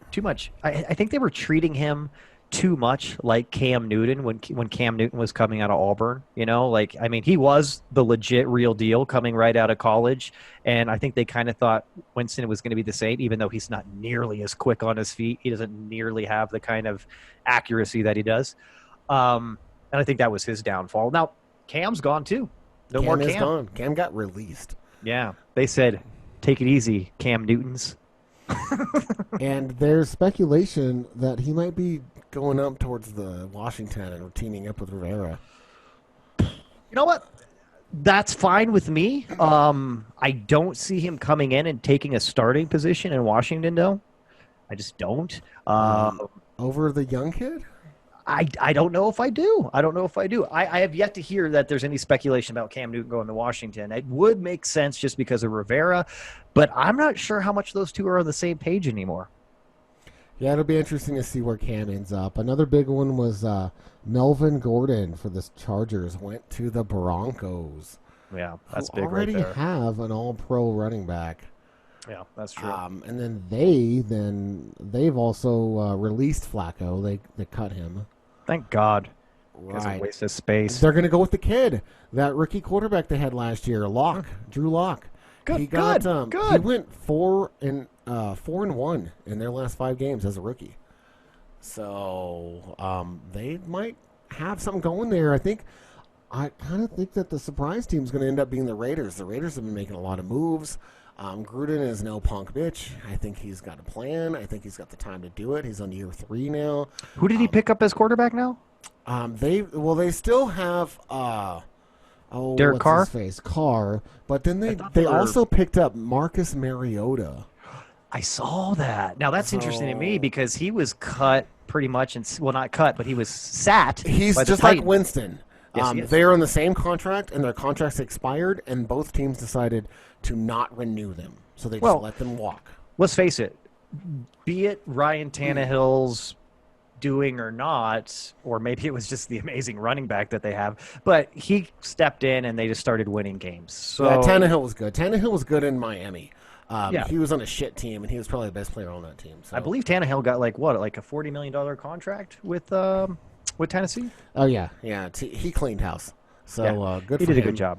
I think they were treating him too much like Cam Newton when Cam Newton was coming out of Auburn. He was the legit real deal coming right out of college, and I think they kind of thought Winston was going to be the same, even though he's not nearly as quick on his feet. He doesn't nearly have the kind of accuracy that he does. And I think that was his downfall. Now, Cam's gone too. No more Cam. Cam is gone. Cam got released. Yeah, they said, take it easy, Cam Newtons. And there's speculation that he might be going up towards the Washington and teaming up with Rivera. You know what? That's fine with me. I don't see him coming in and taking a starting position in Washington, though. I just don't. Over the young kid? I don't know if I do. I have yet to hear that there's any speculation about Cam Newton going to Washington. It would make sense just because of Rivera, but I'm not sure how much those two are on the same page anymore. Yeah, it'll be interesting to see where Cam ends up. Another big one was Melvin Gordon for the Chargers went to the Broncos. Yeah, that's big already right there. Have an all-pro running back. Yeah, that's true. And then they've also released Flacco. They cut him. Thank God. Because Right. of waste of space. They're going to go with the kid, that rookie quarterback they had last year, Drew Lock. Good. He went 4-1 in their last 5 games as a rookie. So they might have something going there. I kind of think that the surprise team is going to end up being the Raiders. The Raiders have been making a lot of moves. Gruden is no punk bitch. I think he's got a plan. I think he's got the time to do it. He's on year 3 now. Who did he pick up as quarterback now? They still have Derek Carr? Carr, but then they also picked up Marcus Mariota. I saw that. Now that's interesting to me because he was cut pretty much, not cut, but he was sat. He's by the just like Titans. Winston. Yes, he is. They're on the same contract, and their contracts expired, and both teams decided to not renew them, so they just let them walk. Let's face it. Be it Ryan Tannehill's doing or not, or maybe it was just the amazing running back that they have. But he stepped in and they just started winning games. So Yeah, Tannehill was good. Tannehill was good in Miami. Yeah. He was on a shit team, and he was probably the best player on that team. So. I believe Tannehill got like a $40 million contract with Tennessee. Oh yeah. He cleaned house. So Yeah. good. He for did a him. good job.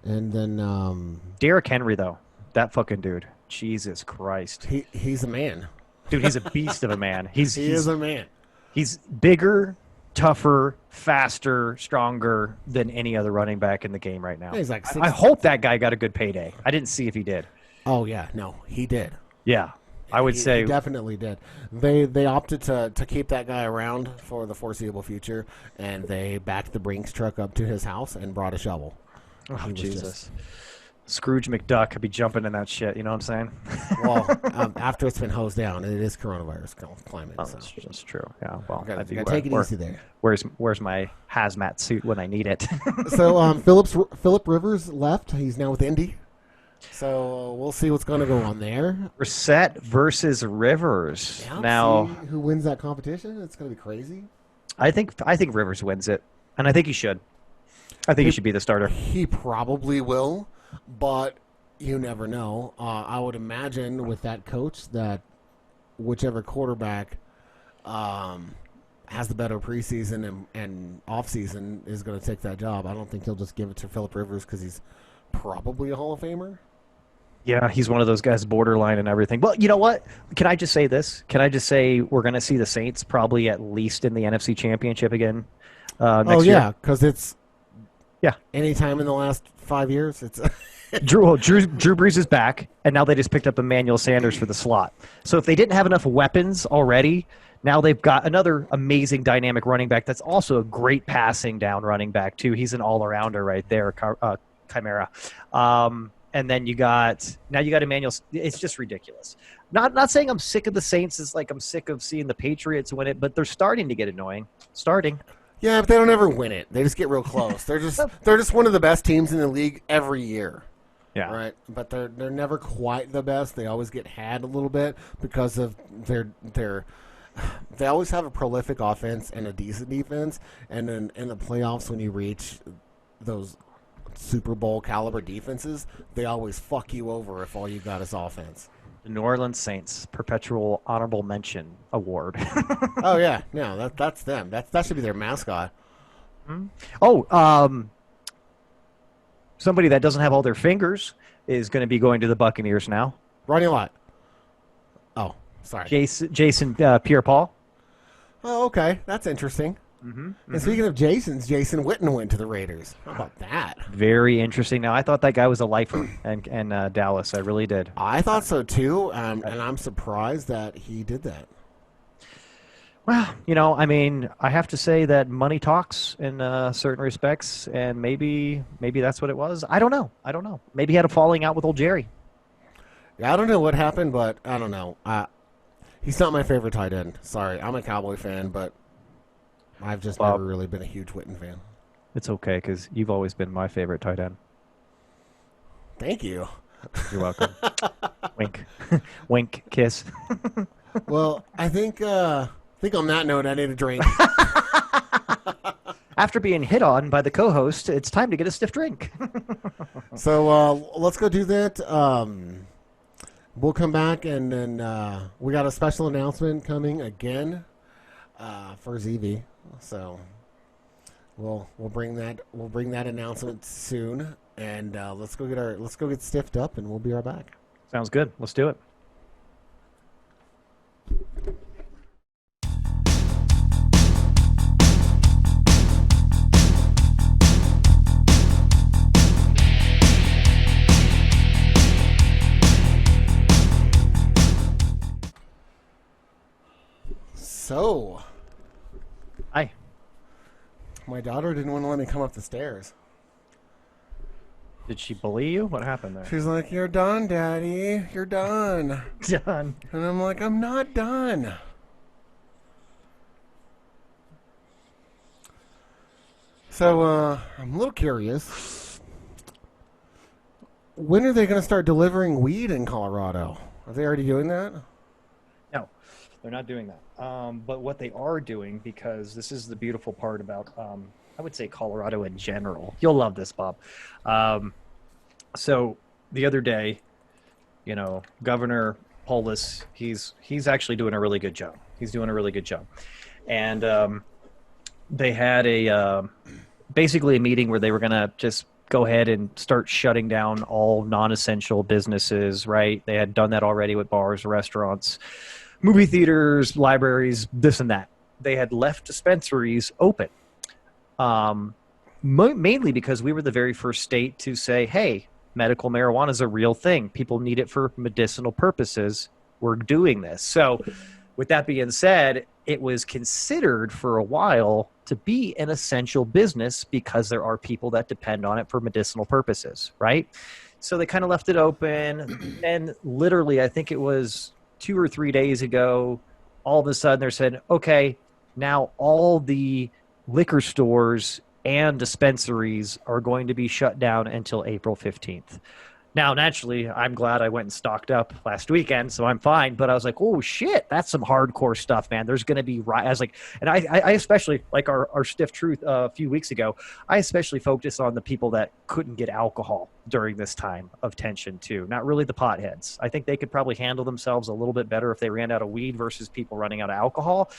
And then Derrick Henry, though, that fucking dude, Jesus Christ, he's a man. dude, he's a beast of a man. He is a man. He's bigger, tougher, faster, stronger than any other running back in the game right now. Yeah, he's like I hope that guy got a good payday. I didn't see if he did. Oh yeah, no, he did. Yeah, I would say he definitely did. They opted to keep that guy around for the foreseeable future, and they backed the Brinks truck up to his house and brought a shovel. Oh, He was Jesus. Scrooge McDuck could be jumping in that shit. You know what I'm saying? After it's been hosed down, it is coronavirus climate. Oh, so. that's true. Yeah. Well, Gotta take it easy there. Where's my hazmat suit when I need it? So Philip Rivers left. He's now with Indy. So we'll see what's going to go on there. Brissett versus Rivers. Yeah, Now, see who wins that competition? It's going to be crazy. I think Rivers wins it, and I think he should. I think he should be the starter. He probably will, but you never know. I would imagine with that coach that whichever quarterback has the better preseason and offseason is going to take that job. I don't think he'll just give it to Philip Rivers because he's probably a Hall of Famer. Yeah, he's one of those guys borderline and everything. Well, you know what? Can I just say this? Can I just say we're going to see the Saints probably at least in the NFC Championship again next year? Because it's Yeah. anytime in the last 5 years, it's Drew Brees is back, and now they just picked up Emmanuel Sanders for the slot. So if they didn't have enough weapons already, now they've got another amazing dynamic running back that's also a great passing down running back, too. He's an all-arounder right there, Chimera. And then you got Emmanuel. It's just ridiculous. Not saying I'm sick of the Saints. It's like I'm sick of seeing the Patriots win it, but they're starting to get annoying. yeah, but they don't ever win it. They just get real close. They're just one of the best teams in the league every year. Yeah. Right. But they're never quite the best. They always get had a little bit because of their they always have a prolific offense and a decent defense, and then in the playoffs when you reach those Super Bowl caliber defenses, they always fuck you over if all you got is offense. The New Orleans Saints perpetual honorable mention award. Oh yeah, no, that's them. That should be their mascot. Somebody that doesn't have all their fingers is going to be going to the Buccaneers now. Ronnie Lott. Oh, sorry. Jason Pierre-Paul. Oh, okay, that's interesting. And speaking of Jason Witten went to the Raiders. How about that? Very interesting. Now, I thought that guy was a lifer in Dallas. I really did. I thought so too, and I'm surprised that he did that. Well, I mean, I have to say that money talks in certain respects, and maybe that's what it was. I don't know. Maybe he had a falling out with old Jerry. Yeah, I don't know what happened, but I don't know. He's not my favorite tight end. Sorry, I'm a Cowboy fan, but I've just never really been a huge Witten fan. It's okay, because you've always been my favorite tight end. Thank you. You're welcome. Wink. Wink, kiss. Well, I think on that note, I need a drink. After being hit on by the co-host, it's time to get a stiff drink. So let's go do that. We'll come back, and then we got a special announcement coming again for ZV. So we'll bring that announcement soon, and let's go get stiffed up, and we'll be right back. Sounds good. Let's do it. So, Hi. my daughter didn't want to let me come up the stairs. Did she bully you? What happened there? She's like, "You're done, Daddy. You're done." Done. And I'm like, "I'm not done." So, I'm a little curious. When are they going to start delivering weed in Colorado? Are they already doing that? No. They're not doing that. But what they are doing, because this is the beautiful part about, I would say Colorado in general. You'll love this, Bob. So the other day, Governor Polis, he's actually doing a really good job. He's doing a really good job. And they had basically a meeting where they were going to just go ahead and start shutting down all non-essential businesses, right? They had done that already with bars, restaurants, movie theaters, libraries, this and that. They had left dispensaries open, mainly because we were the very first state to say, hey, medical marijuana is a real thing. People need it for medicinal purposes. We're doing this. So with that being said, it was considered for a while to be an essential business because there are people that depend on it for medicinal purposes, right? So they kind of left it open. And literally, I think it was 2 or 3 days ago, all of a sudden they're saying, okay, now all the liquor stores and dispensaries are going to be shut down until April 15th. Now, naturally, I'm glad I went and stocked up last weekend, so I'm fine. But I was like, oh, shit, that's some hardcore stuff, man. There's going to be I was like, and I especially, like our Stiff Truth a few weeks ago, I especially focused on the people that couldn't get alcohol during this time of tension, too. Not really the potheads. I think they could probably handle themselves a little bit better if they ran out of weed versus people running out of alcohol.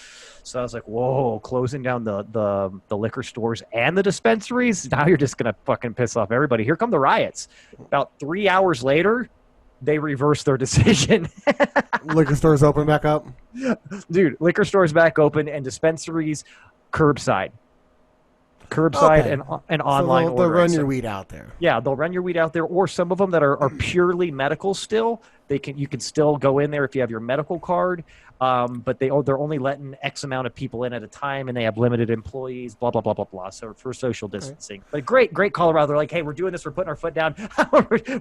So I was like, whoa, closing down the liquor stores and the dispensaries? Now you're just going to fucking piss off everybody. Here come the riots. About 3 hours later, they reversed their decision. Liquor stores open back up? Dude, liquor stores back open and dispensaries curbside. Okay. and online so they'll run your weed out there. Yeah, they'll run your weed out there, or some of them that are purely medical still. You can still go in there if you have your medical card, but they're only letting X amount of people in at a time, and they have limited employees, blah, blah, blah, blah, blah, so for social distancing. But great Colorado. They're like, hey, we're doing this. We're putting our foot down.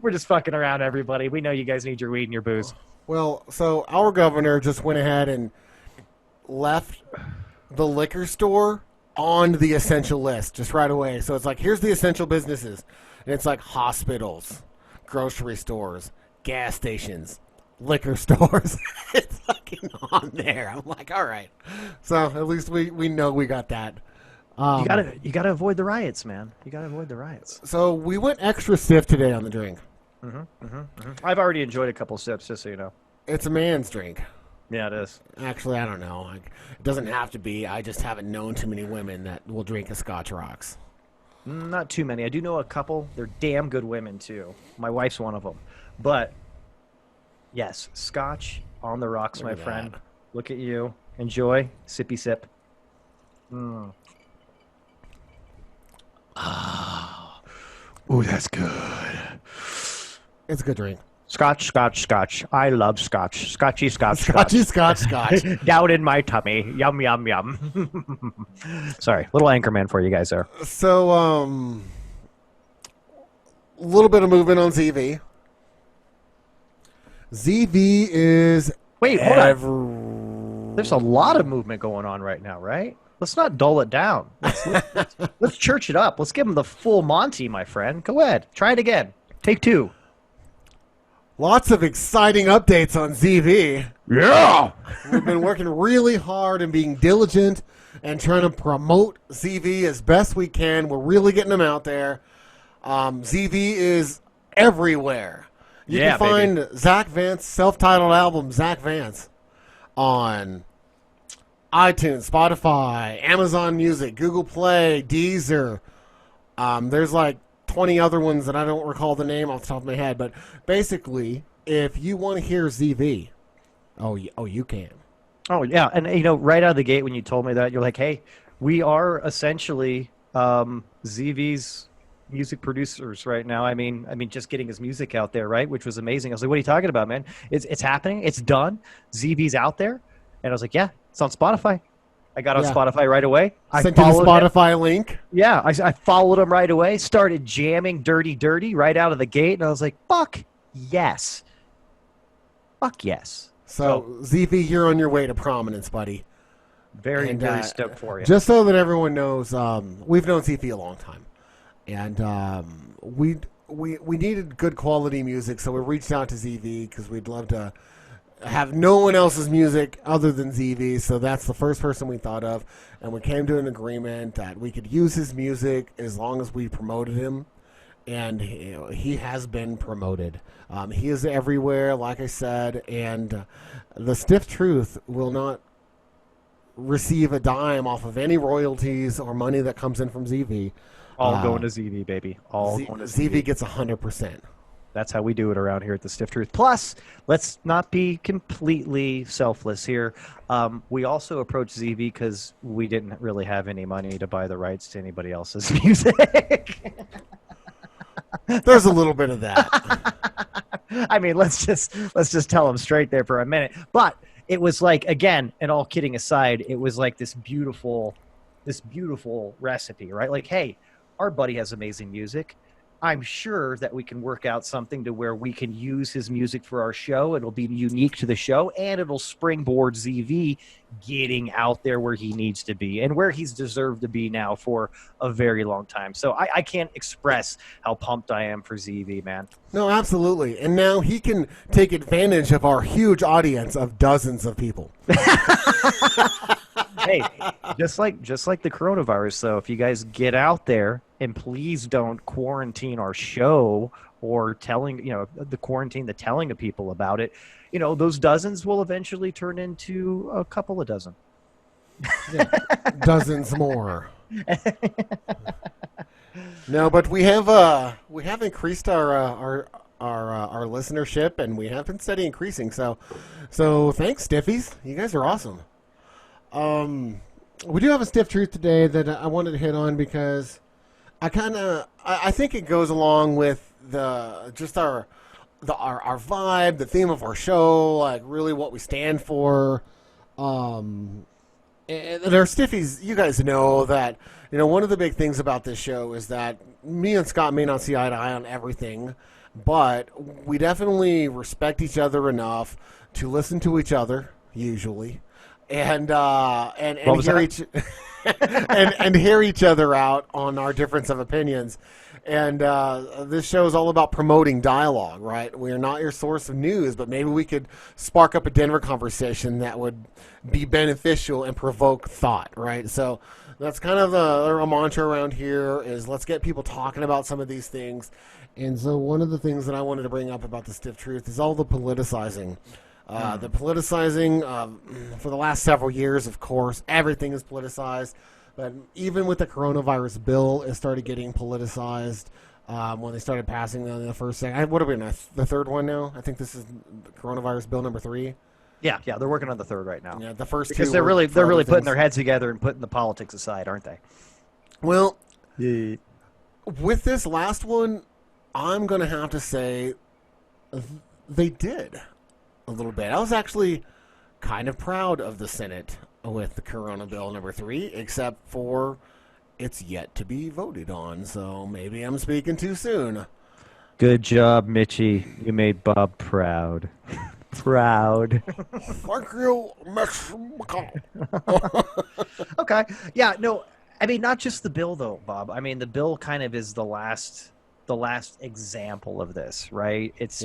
We're just fucking around, everybody. We know you guys need your weed and your booze. Well, so our governor just went ahead and left the liquor store on the essential list just right away. So it's like, here's the essential businesses. And it's like hospitals, grocery stores, gas stations, liquor stores. It's fucking on there. I'm like, all right. So at least we know we got that. You gotta avoid the riots, man. You gotta avoid the riots. So we went extra stiff today on the drink. I've already enjoyed a couple sips, just so you know. It's a man's drink. Yeah, it is. Actually, I don't know. It doesn't have to be. I just haven't known too many women that will drink a Scotch Rocks. Not too many. I do know a couple. They're damn good women, too. My wife's one of them. But, yes, Scotch on the rocks, my friend. Look at you. Enjoy. Sippy sip. Oh, that's good. It's a good drink. Scotch. I love Scotch. Scotchy. Scotch. Down in my tummy. Yum, yum, yum. Sorry. Little Anchorman for you guys there. So, a little bit of movement on ZV. ZV is... Wait, hold on. There's a lot of movement going on right now, right? Let's not dull it down. Let's church it up. Let's give him the full Monty, my friend. Go ahead. Try it again. Take 2. Lots of exciting updates on ZV. Yeah! We've been working really hard and being diligent and trying to promote ZV as best we can. We're really getting them out there. ZV is everywhere. You can find Zach Vance's self-titled album, Zach Vance, on iTunes, Spotify, Amazon Music, Google Play, Deezer. There's like 20 other ones that I don't recall the name off the top of my head, but basically, if you want to hear ZV, you can. Oh, yeah, and right out of the gate when you told me that, you're like, hey, we are essentially ZV's music producers right now. I mean, just getting his music out there, right, which was amazing. I was like, what are you talking about, man? It's happening. It's done. ZV's out there. And I was like, yeah, it's on Spotify. I got on Spotify right away. Sent you the Spotify link. Yeah, I followed him right away. Started jamming Dirty right out of the gate. And I was like, fuck yes. Fuck yes. So ZV, you're on your way to prominence, buddy. Very stoked for you. Just so that everyone knows, we've known ZV a long time. And we needed good quality music, so we reached out to ZV because we'd love to have no one else's music other than ZV, so that's the first person we thought of, and we came to an agreement that we could use his music as long as we promoted him, and he has been promoted. He is everywhere, like I said, and the Stiff Truth will not receive a dime off of any royalties or money that comes in from ZV. All going to ZV, baby. All going to ZV. ZV gets 100%. That's how we do it around here at the Stiff Truth. Plus, let's not be completely selfless here. We also approached ZV because we didn't really have any money to buy the rights to anybody else's music. There's a little bit of that. I mean, let's just tell them straight there for a minute. But it was like, again, and all kidding aside, it was like this beautiful recipe, right? Like, hey, our buddy has amazing music. I'm sure that we can work out something to where we can use his music for our show. It'll be unique to the show, and it'll springboard ZV getting out there where he needs to be and where he's deserved to be now for a very long time. So I can't express how pumped I am for ZV, man. No, absolutely. And now he can take advantage of our huge audience of dozens of people. Hey, just like the coronavirus, though, if you guys get out there and please don't quarantine our show or telling, the quarantine, the telling of people about it, those dozens will eventually turn into a couple of dozen. Yeah, dozens more. No, but we have increased our listenership, and we have been steady increasing. So thanks, Stiffies. You guys are awesome. We do have a Stiff Truth today that I wanted to hit on because I think it goes along with our vibe, the theme of our show, like really what we stand for. And our Stiffies, you guys know that, one of the big things about this show is that me and Scott may not see eye to eye on everything, but we definitely respect each other enough to listen to each other, usually. And hear each other out on our difference of opinions. And this show is all about promoting dialogue, right? We are not your source of news, but maybe we could spark up a Denver conversation that would be beneficial and provoke thought, right? So that's kind of our mantra around here is let's get people talking about some of these things. And so one of the things that I wanted to bring up about the Stiff Truth is all the politicizing. The politicizing for the last several years, of course, everything is politicized. But even with the coronavirus bill, it started getting politicized when they started passing the first second. What are we in, the third one now? I think this is coronavirus bill number 3. Yeah, they're working on the third right now. Yeah, the first because two they're really putting things. their heads together and putting the politics aside, aren't they? Well, Yeah. with this last one, I'm going to have to say they did a little bit. I was actually kind of proud of the Senate with the Corona Bill number 3, except for it's yet to be voted on, so maybe I'm speaking too soon. Good job, Mitchie. You made Bob proud. Proud. Thank you, Miss McCall. Okay. Yeah, no, I mean, not just the bill, though, Bob. I mean, the bill kind of is the last example of this, right? It's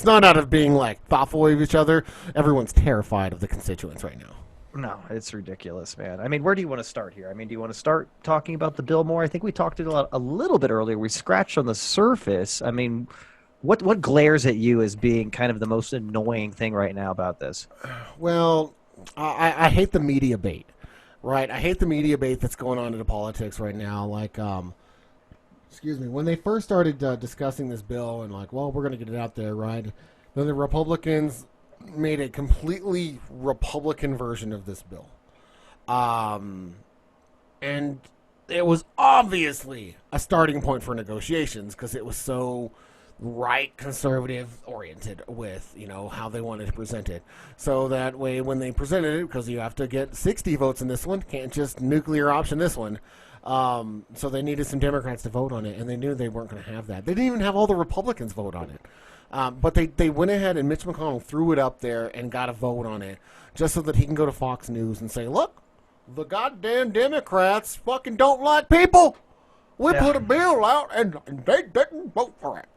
not out of being like thoughtful of each other. Everyone's terrified of the constituents right now. No, it's ridiculous, man. I mean, where do you want to start here? I mean, do you want to start talking about the bill more? I think we talked a little bit earlier. We scratched on the surface. I mean, what glares at you as being kind of the most annoying thing right now about this? Well, I hate the media bait, right? I hate the media bait that's going on in the politics right now. Like, excuse me, when they first started discussing this bill and like, well, we're going to get it out there, right? Then the Republicans made a completely Republican version of this bill. And it was obviously a starting point for negotiations because it was so right conservative oriented with, how they wanted to present it. So that way when they presented it, because you have to get 60 votes in this one, can't just nuclear option this one. So they needed some Democrats to vote on it, and they knew they weren't going to have that. They didn't even have all the Republicans vote on it. But they went ahead and Mitch McConnell threw it up there and got a vote on it just so that he can go to Fox News and say, look, the goddamn Democrats fucking don't like people. We put a bill out and they didn't vote for it.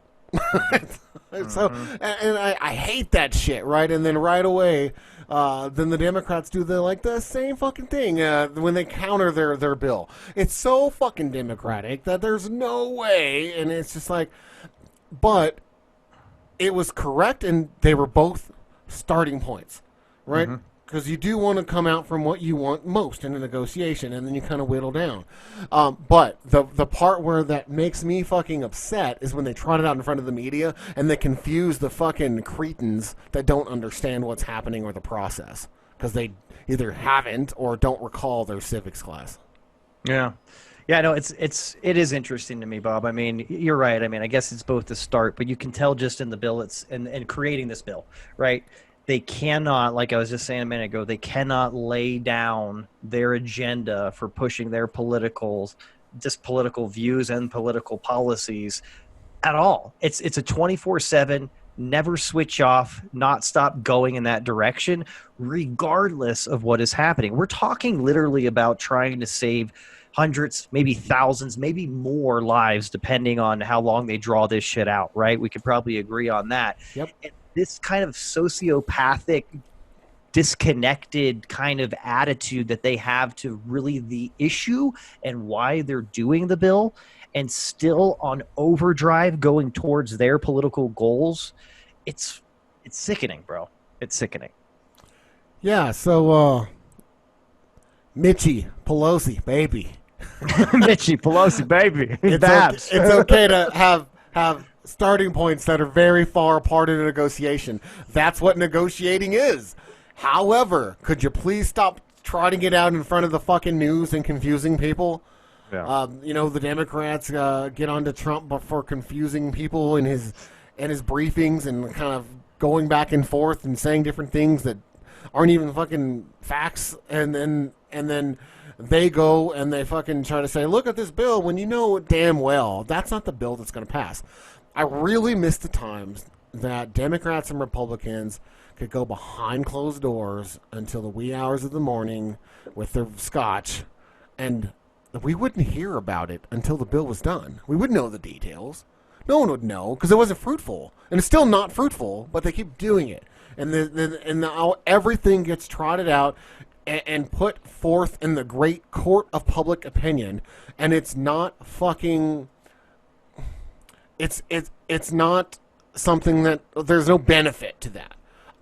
So, and I hate that shit, right? And then right away, then the Democrats do the same fucking thing when they counter their bill. It's so fucking democratic that there's no way, and it's just like, but it was correct, and they were both starting points, right? Because you do want to come out from what you want most in a negotiation, and then you kind of whittle down. But the part where that makes me fucking upset is when they trot it out in front of the media and they confuse the fucking cretins that don't understand what's happening or the process because they either haven't or don't recall their civics class. Yeah. Yeah, no, it is interesting to me, Bob. I mean, you're right. I mean, I guess it's both the start, but you can tell just in the bill and creating this bill, right? They cannot, like I was just saying a minute ago, they cannot lay down their agenda for pushing their political views and political policies at all. It's a 24/7, never switch off, not stop going in that direction, regardless of what is happening. We're talking literally about trying to save hundreds, maybe thousands, maybe more lives, depending on how long they draw this shit out, right? We could probably agree on that. Yep. And this kind of sociopathic, disconnected kind of attitude that they have to really the issue and why they're doing the bill, and still on overdrive going towards their political goals, it's sickening, bro. It's sickening. Yeah, so Mitchie Pelosi, baby. Mitchie Pelosi, baby. It's okay to have starting points that are very far apart in a negotiation. That's what negotiating is. However, could you please stop trotting it out in front of the fucking news and confusing people? Yeah. The Democrats get onto Trump for confusing people in his briefings and kind of going back and forth and saying different things that aren't even fucking facts, and then they go and they fucking try to say, look at this bill, when you know damn well that's not the bill that's going to pass. I really miss the times that Democrats and Republicans could go behind closed doors until the wee hours of the morning with their scotch, and we wouldn't hear about it until the bill was done. We wouldn't know the details. No one would know because it wasn't fruitful. And it's still not fruitful, but they keep doing it. And now everything gets trotted out and put forth in the great court of public opinion, and it's not fucking... It's not something that... There's no benefit to that.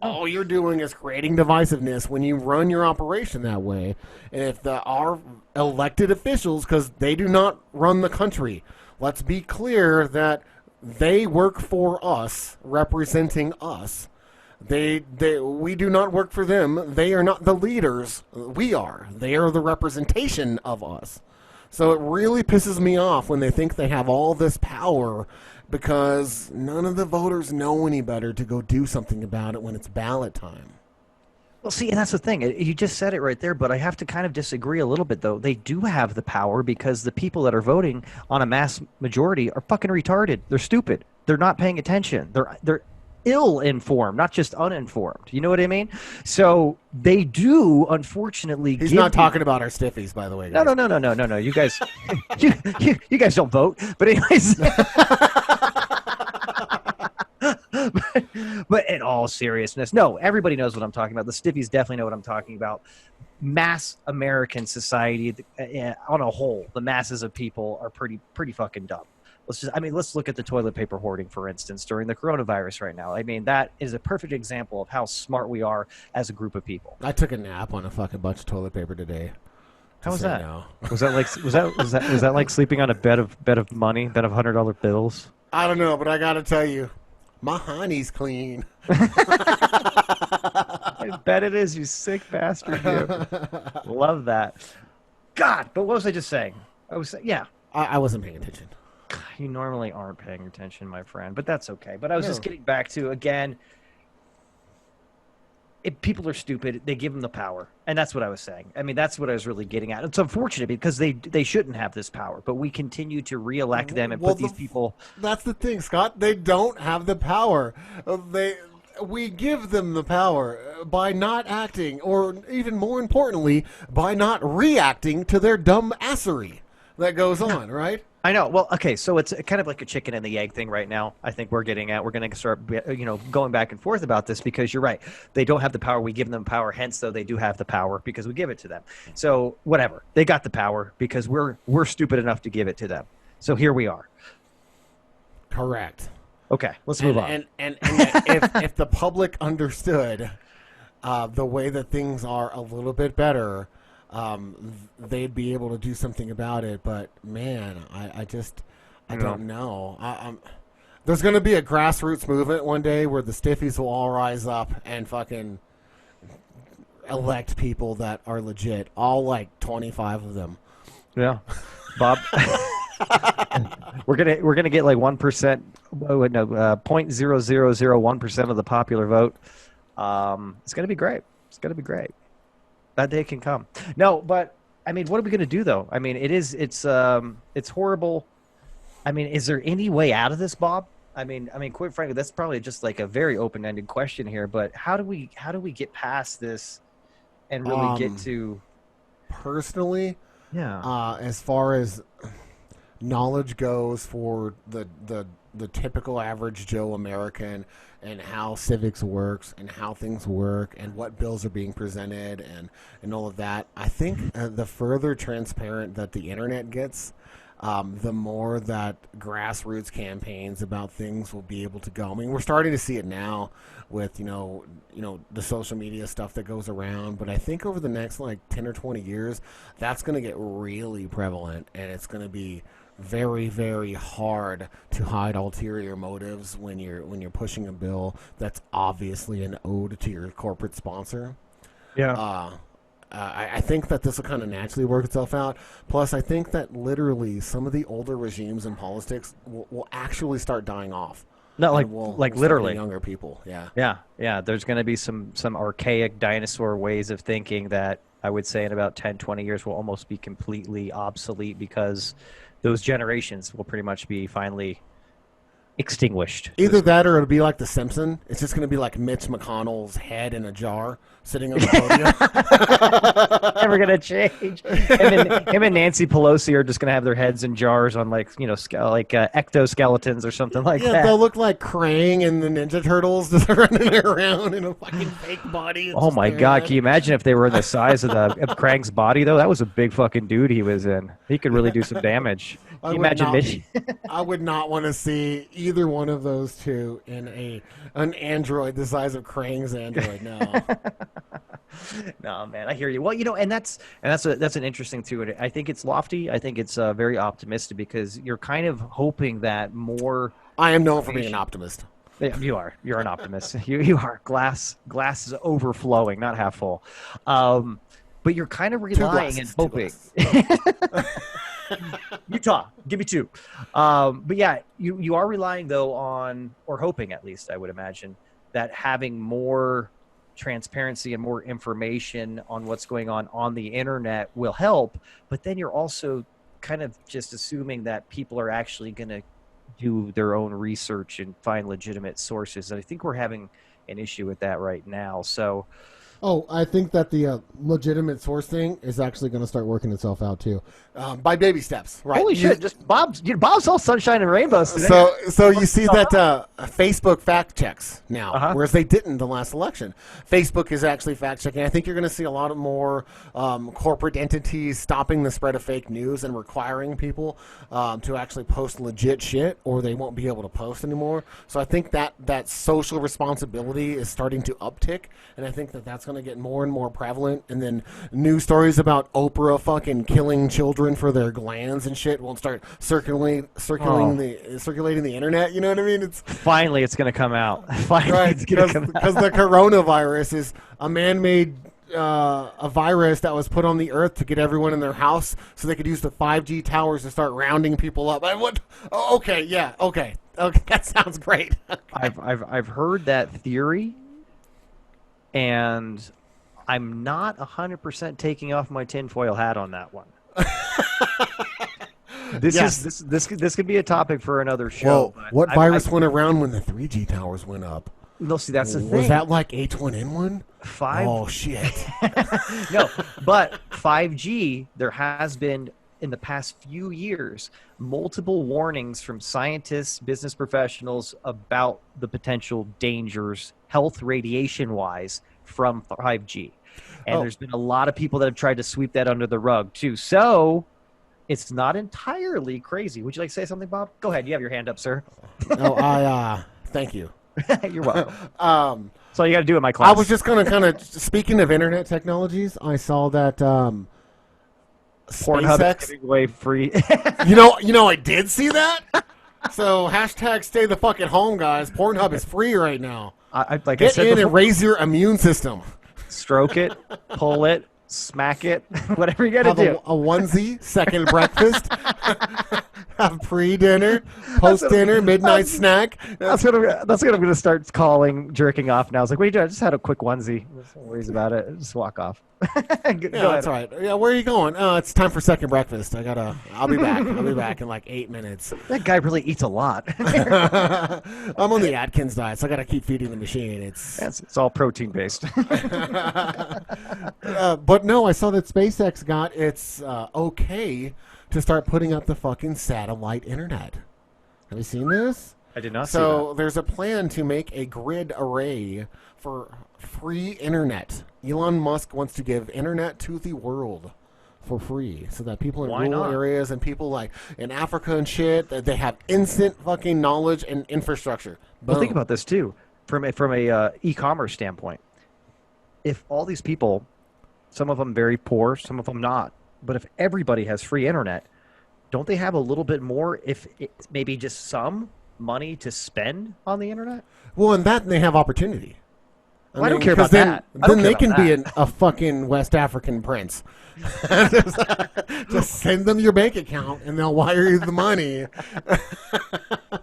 All you're doing is creating divisiveness when you run your operation that way. And if our elected officials, because they do not run the country, let's be clear that they work for us, representing us. We do not work for them. They are not the leaders. We are. They are the representation of us. So it really pisses me off when they think they have all this power, because none of the voters know any better to go do something about it when it's ballot time. Well, see, and that's the thing. You just said it right there, but I have to kind of disagree a little bit, though. They do have the power because the people that are voting on a mass majority are fucking retarded. They're stupid. They're not paying attention. They're ill-informed, not just uninformed. You know what I mean? So they do, unfortunately. He's not talking about our stiffies, by the way. Guys. No. You guys, you guys don't vote. But anyways. But in all seriousness, no, everybody knows what I'm talking about. The stiffies definitely know what I'm talking about. Mass American society, on a whole, the masses of people are pretty fucking dumb. Let's look at the toilet paper hoarding, for instance, during the coronavirus right now. I mean, that is a perfect example of how smart we are as a group of people. I took a nap on a fucking bunch of toilet paper today. How was that? No. Was that like sleeping on a bed of money, bed of $100 bills? I don't know, but I gotta tell you, my honey's clean. I bet it is, you sick bastard. You. Love that. God, but what was I just saying? I wasn't paying attention. You normally aren't paying attention, my friend, but that's okay. But I was just getting back to, again, if people are stupid, they give them the power. And that's what I was saying. I mean, that's what I was really getting at. It's unfortunate because they shouldn't have this power, but we continue to reelect them and put these people... That's the thing, Scott. They don't have the power. We give them the power by not acting, or even more importantly, by not reacting to their dumb assery. that goes on, right? I know. Well, okay, so it's kind of like a chicken and the egg thing right now. I think we're going to start, going back and forth about this because you're right. They don't have the power. We give them power. Hence, though, they do have the power because we give it to them. So whatever, they got the power because we're stupid enough to give it to them. So here we are. Correct. Okay, let's move on. And if the public understood the way that things are a little bit better, they'd be able to do something about it. But man, I don't know. There's going to be a grassroots movement one day where the stiffies will all rise up and fucking elect people that are legit. All like 25 of them. Yeah, Bob. we're gonna get like 1%. No, 0.0001% of the popular vote. It's gonna be great. It's gonna be great. That day can come. No, but I mean, what are we gonna do though? I mean, it's horrible. I mean, is there any way out of this, Bob? I mean, quite frankly, that's probably just like a very open-ended question here. But how do we get past this and really get to? Personally, yeah. As far as knowledge goes for the typical average Joe American and how civics works and how things work and what bills are being presented and all of that, I think the further transparent that the internet gets, the more that grassroots campaigns about things will be able to go. I mean, we're starting to see it now with, the social media stuff that goes around, but I think over the next like 10 or 20 years, that's going to get really prevalent, and it's going to be very, very hard to hide ulterior motives when you're pushing a bill that's obviously an ode to your corporate sponsor. Yeah. I think that this will kind of naturally work itself out. Plus, I think that literally some of the older regimes in politics will actually start dying off. Not like we'll literally younger people. Yeah. Yeah. There's going to be some archaic dinosaur ways of thinking that I would say in about 10, 20 years will almost be completely obsolete because those generations will pretty much be finally extinguished. Either that or it'll be like The Simpsons. It's just going to be like Mitch McConnell's head in a jar sitting on the podium. Never going to change. Him and Nancy Pelosi are just going to have their heads in jars on ectoskeletons or something like that. Yeah, they'll look like Krang and the Ninja Turtles just running around in a fucking fake body. Oh my God. Can you imagine if they were in the size of Krang's body, though? That was a big fucking dude he was in. He could really do some damage. Can you imagine Mitch? I would not want to see either one of those two in an android the size of Krang's android. No. No, man, I hear you. Well, and that's an interesting too. I think it's lofty. I think it's very optimistic because you're kind of hoping that more. I am known for being an optimist. Yeah, you are. You're an optimist. You are. Glass is overflowing, not half full. But you're kind of relying and hoping. Utah, give me two. But yeah, you are relying though on, or hoping at least, I would imagine, that having more transparency and more information on what's going on the internet will help. But then you're also kind of just assuming that people are actually going to do their own research and find legitimate sources. And I think we're having an issue with that right now. So. Oh, I think that the legitimate source thing is actually going to start working itself out too, by baby steps. Right? Holy shit! Just Bob's all sunshine and rainbows today. So you see that Facebook fact checks now, whereas they didn't the last election. Facebook is actually fact checking. I think you're going to see a lot of more corporate entities stopping the spread of fake news and requiring people to actually post legit shit, or they won't be able to post anymore. So I think that social responsibility is starting to uptick, and I think that's going to get more and more prevalent. And then news stories about Oprah fucking killing children for their glands and shit won't start circulating the internet. You know what I mean? Finally it's going to come out. Finally, right, it's going to come out. Because the coronavirus is a man-made a virus that was put on the earth to get everyone in their house so they could use the 5G towers to start rounding people up. Okay, that sounds great. I've heard that theory. And I'm not 100% taking off my tinfoil hat on that one. This could be a topic for another show. Well, what virus went around when the 3G towers went up? No, see, that's the thing. Was that like H1N1? Oh, shit. No, but 5G, there has been in the past few years, multiple warnings from scientists, business professionals about the potential dangers, health radiation wise, from 5G. And Oh. there's been a lot of people that have tried to sweep that under the rug too. So it's not entirely crazy. Would you like to say something, Bob? Go ahead. You have your hand up, sir. No, thank you. You're welcome. So you got to do it in my class. I was just gonna kind of speaking of internet technologies. I saw that Pornhub is SpaceX. giving away free. You know, I did see that. So hashtag stay the fuck at home, guys. Pornhub is free right now. Like I Get said in before, and raise your immune system. stroke it, pull it, smack it, whatever you got to Have do. a onesie, second breakfast, have pre-dinner, post-dinner, midnight snack. That's what I'm going to start calling jerking off now. I was like, what are you doing? I just had a quick onesie. No worries about it. Just walk off. Yeah, that's right. Yeah, where are you going? It's time for second breakfast. I'll be back. I'll be back in like 8 minutes. That guy really eats a lot. I'm on the Atkins diet, so I got to keep feeding the machine. It's all protein based. But no, I saw that SpaceX got its okay to start putting up the fucking satellite internet. Have you seen this? I did not see So there's a plan to make a grid array for free internet. Elon Musk wants to give internet to the world for free so that people in Why rural not? areas and people like in Africa and shit, that they have instant fucking knowledge and infrastructure. Well, think Boom. about this too, from a e-commerce standpoint. If all these people, some of them very poor, some of them not, but if everybody has free internet, don't they have a little bit more, if it's maybe just some money to spend on the internet? Well, and that they have opportunity. Well, I don't care 'cause about that. I don't Then care they can about be that. a fucking West African prince. Just send them your bank account and they'll wire you the money.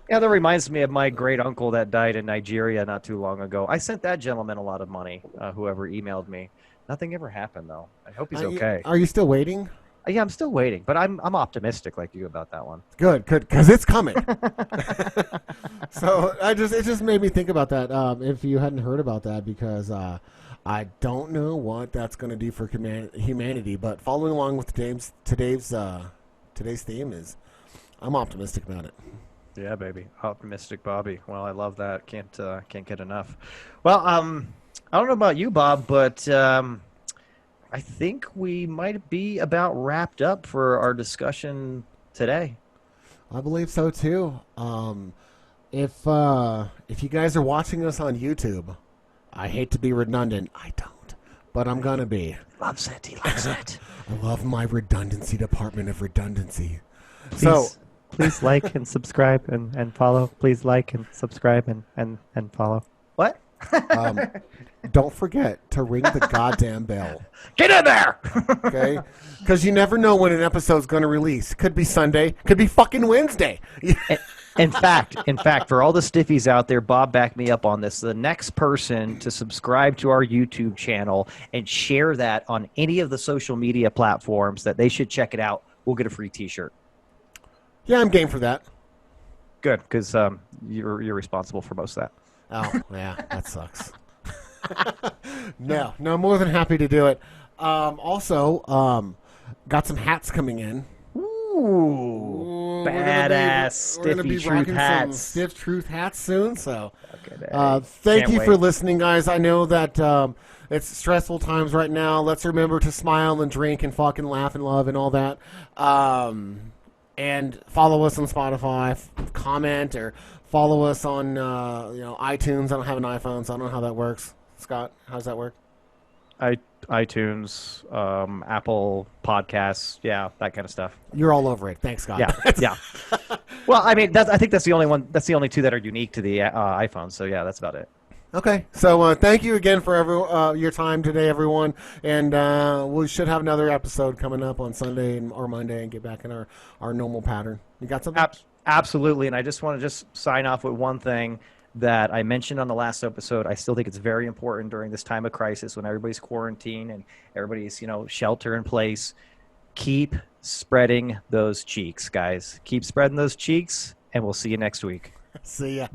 Yeah, that reminds me of my great uncle that died in Nigeria not too long ago. I sent that gentleman a lot of money, whoever emailed me. Nothing ever happened, though. I hope he's okay. Are you still waiting? Yeah, I'm still waiting, but I'm optimistic like you about that one. Good, because it's coming. So it just made me think about that. If you hadn't heard about that, because I don't know what that's going to do for humanity. But following along with today's theme is, I'm optimistic about it. Yeah, baby, optimistic Bobby. Well, I love that. Can't get enough. Well, I don't know about you, Bob, but I think we might be about wrapped up for our discussion today. I believe so too. If you guys are watching us on YouTube, I hate to be redundant. I don't, but I'm gonna be. Loves it. He loves it. I love my redundancy department of redundancy. Please like and subscribe and follow. Please like and subscribe and follow. What? Don't forget to ring the goddamn bell. Get in there! Okay? Because you never know when an episode's going to release. Could be Sunday. Could be fucking Wednesday. In fact, for all the stiffies out there, Bob backed me up on this. The next person to subscribe to our YouTube channel and share that on any of the social media platforms that they should check it out, we'll get a free T-shirt. Yeah, I'm game for that. Good, because you're responsible for most of that. Oh, yeah, that sucks. No, more than happy to do it. Also, got some hats coming in. Ooh, badass We're gonna be stiffy truth rocking some hats. stiff truth hats soon. So, Okay, thank can't you wait. for listening, guys. I know that it's stressful times right now. Let's remember to smile and drink and fucking laugh and love and all that. And follow us on Spotify, comment or follow us on iTunes. I don't have an iPhone, so I don't know how that works. Scott, how does that work? iTunes, Apple Podcasts, yeah, that kind of stuff. You're all over it. Thanks, Scott. Yeah. Well, I mean, I think that's the only one. That's the only two that are unique to the iPhone. So yeah, that's about it. Okay, so thank you again for your time today, everyone, and we should have another episode coming up on Sunday or Monday and get back in our normal pattern. You got something? Absolutely, and I just want to sign off with one thing that I mentioned on the last episode. I still think it's very important during this time of crisis when everybody's quarantined and everybody's shelter in place. Keep spreading those cheeks, guys. Keep spreading those cheeks, and we'll see you next week. See ya.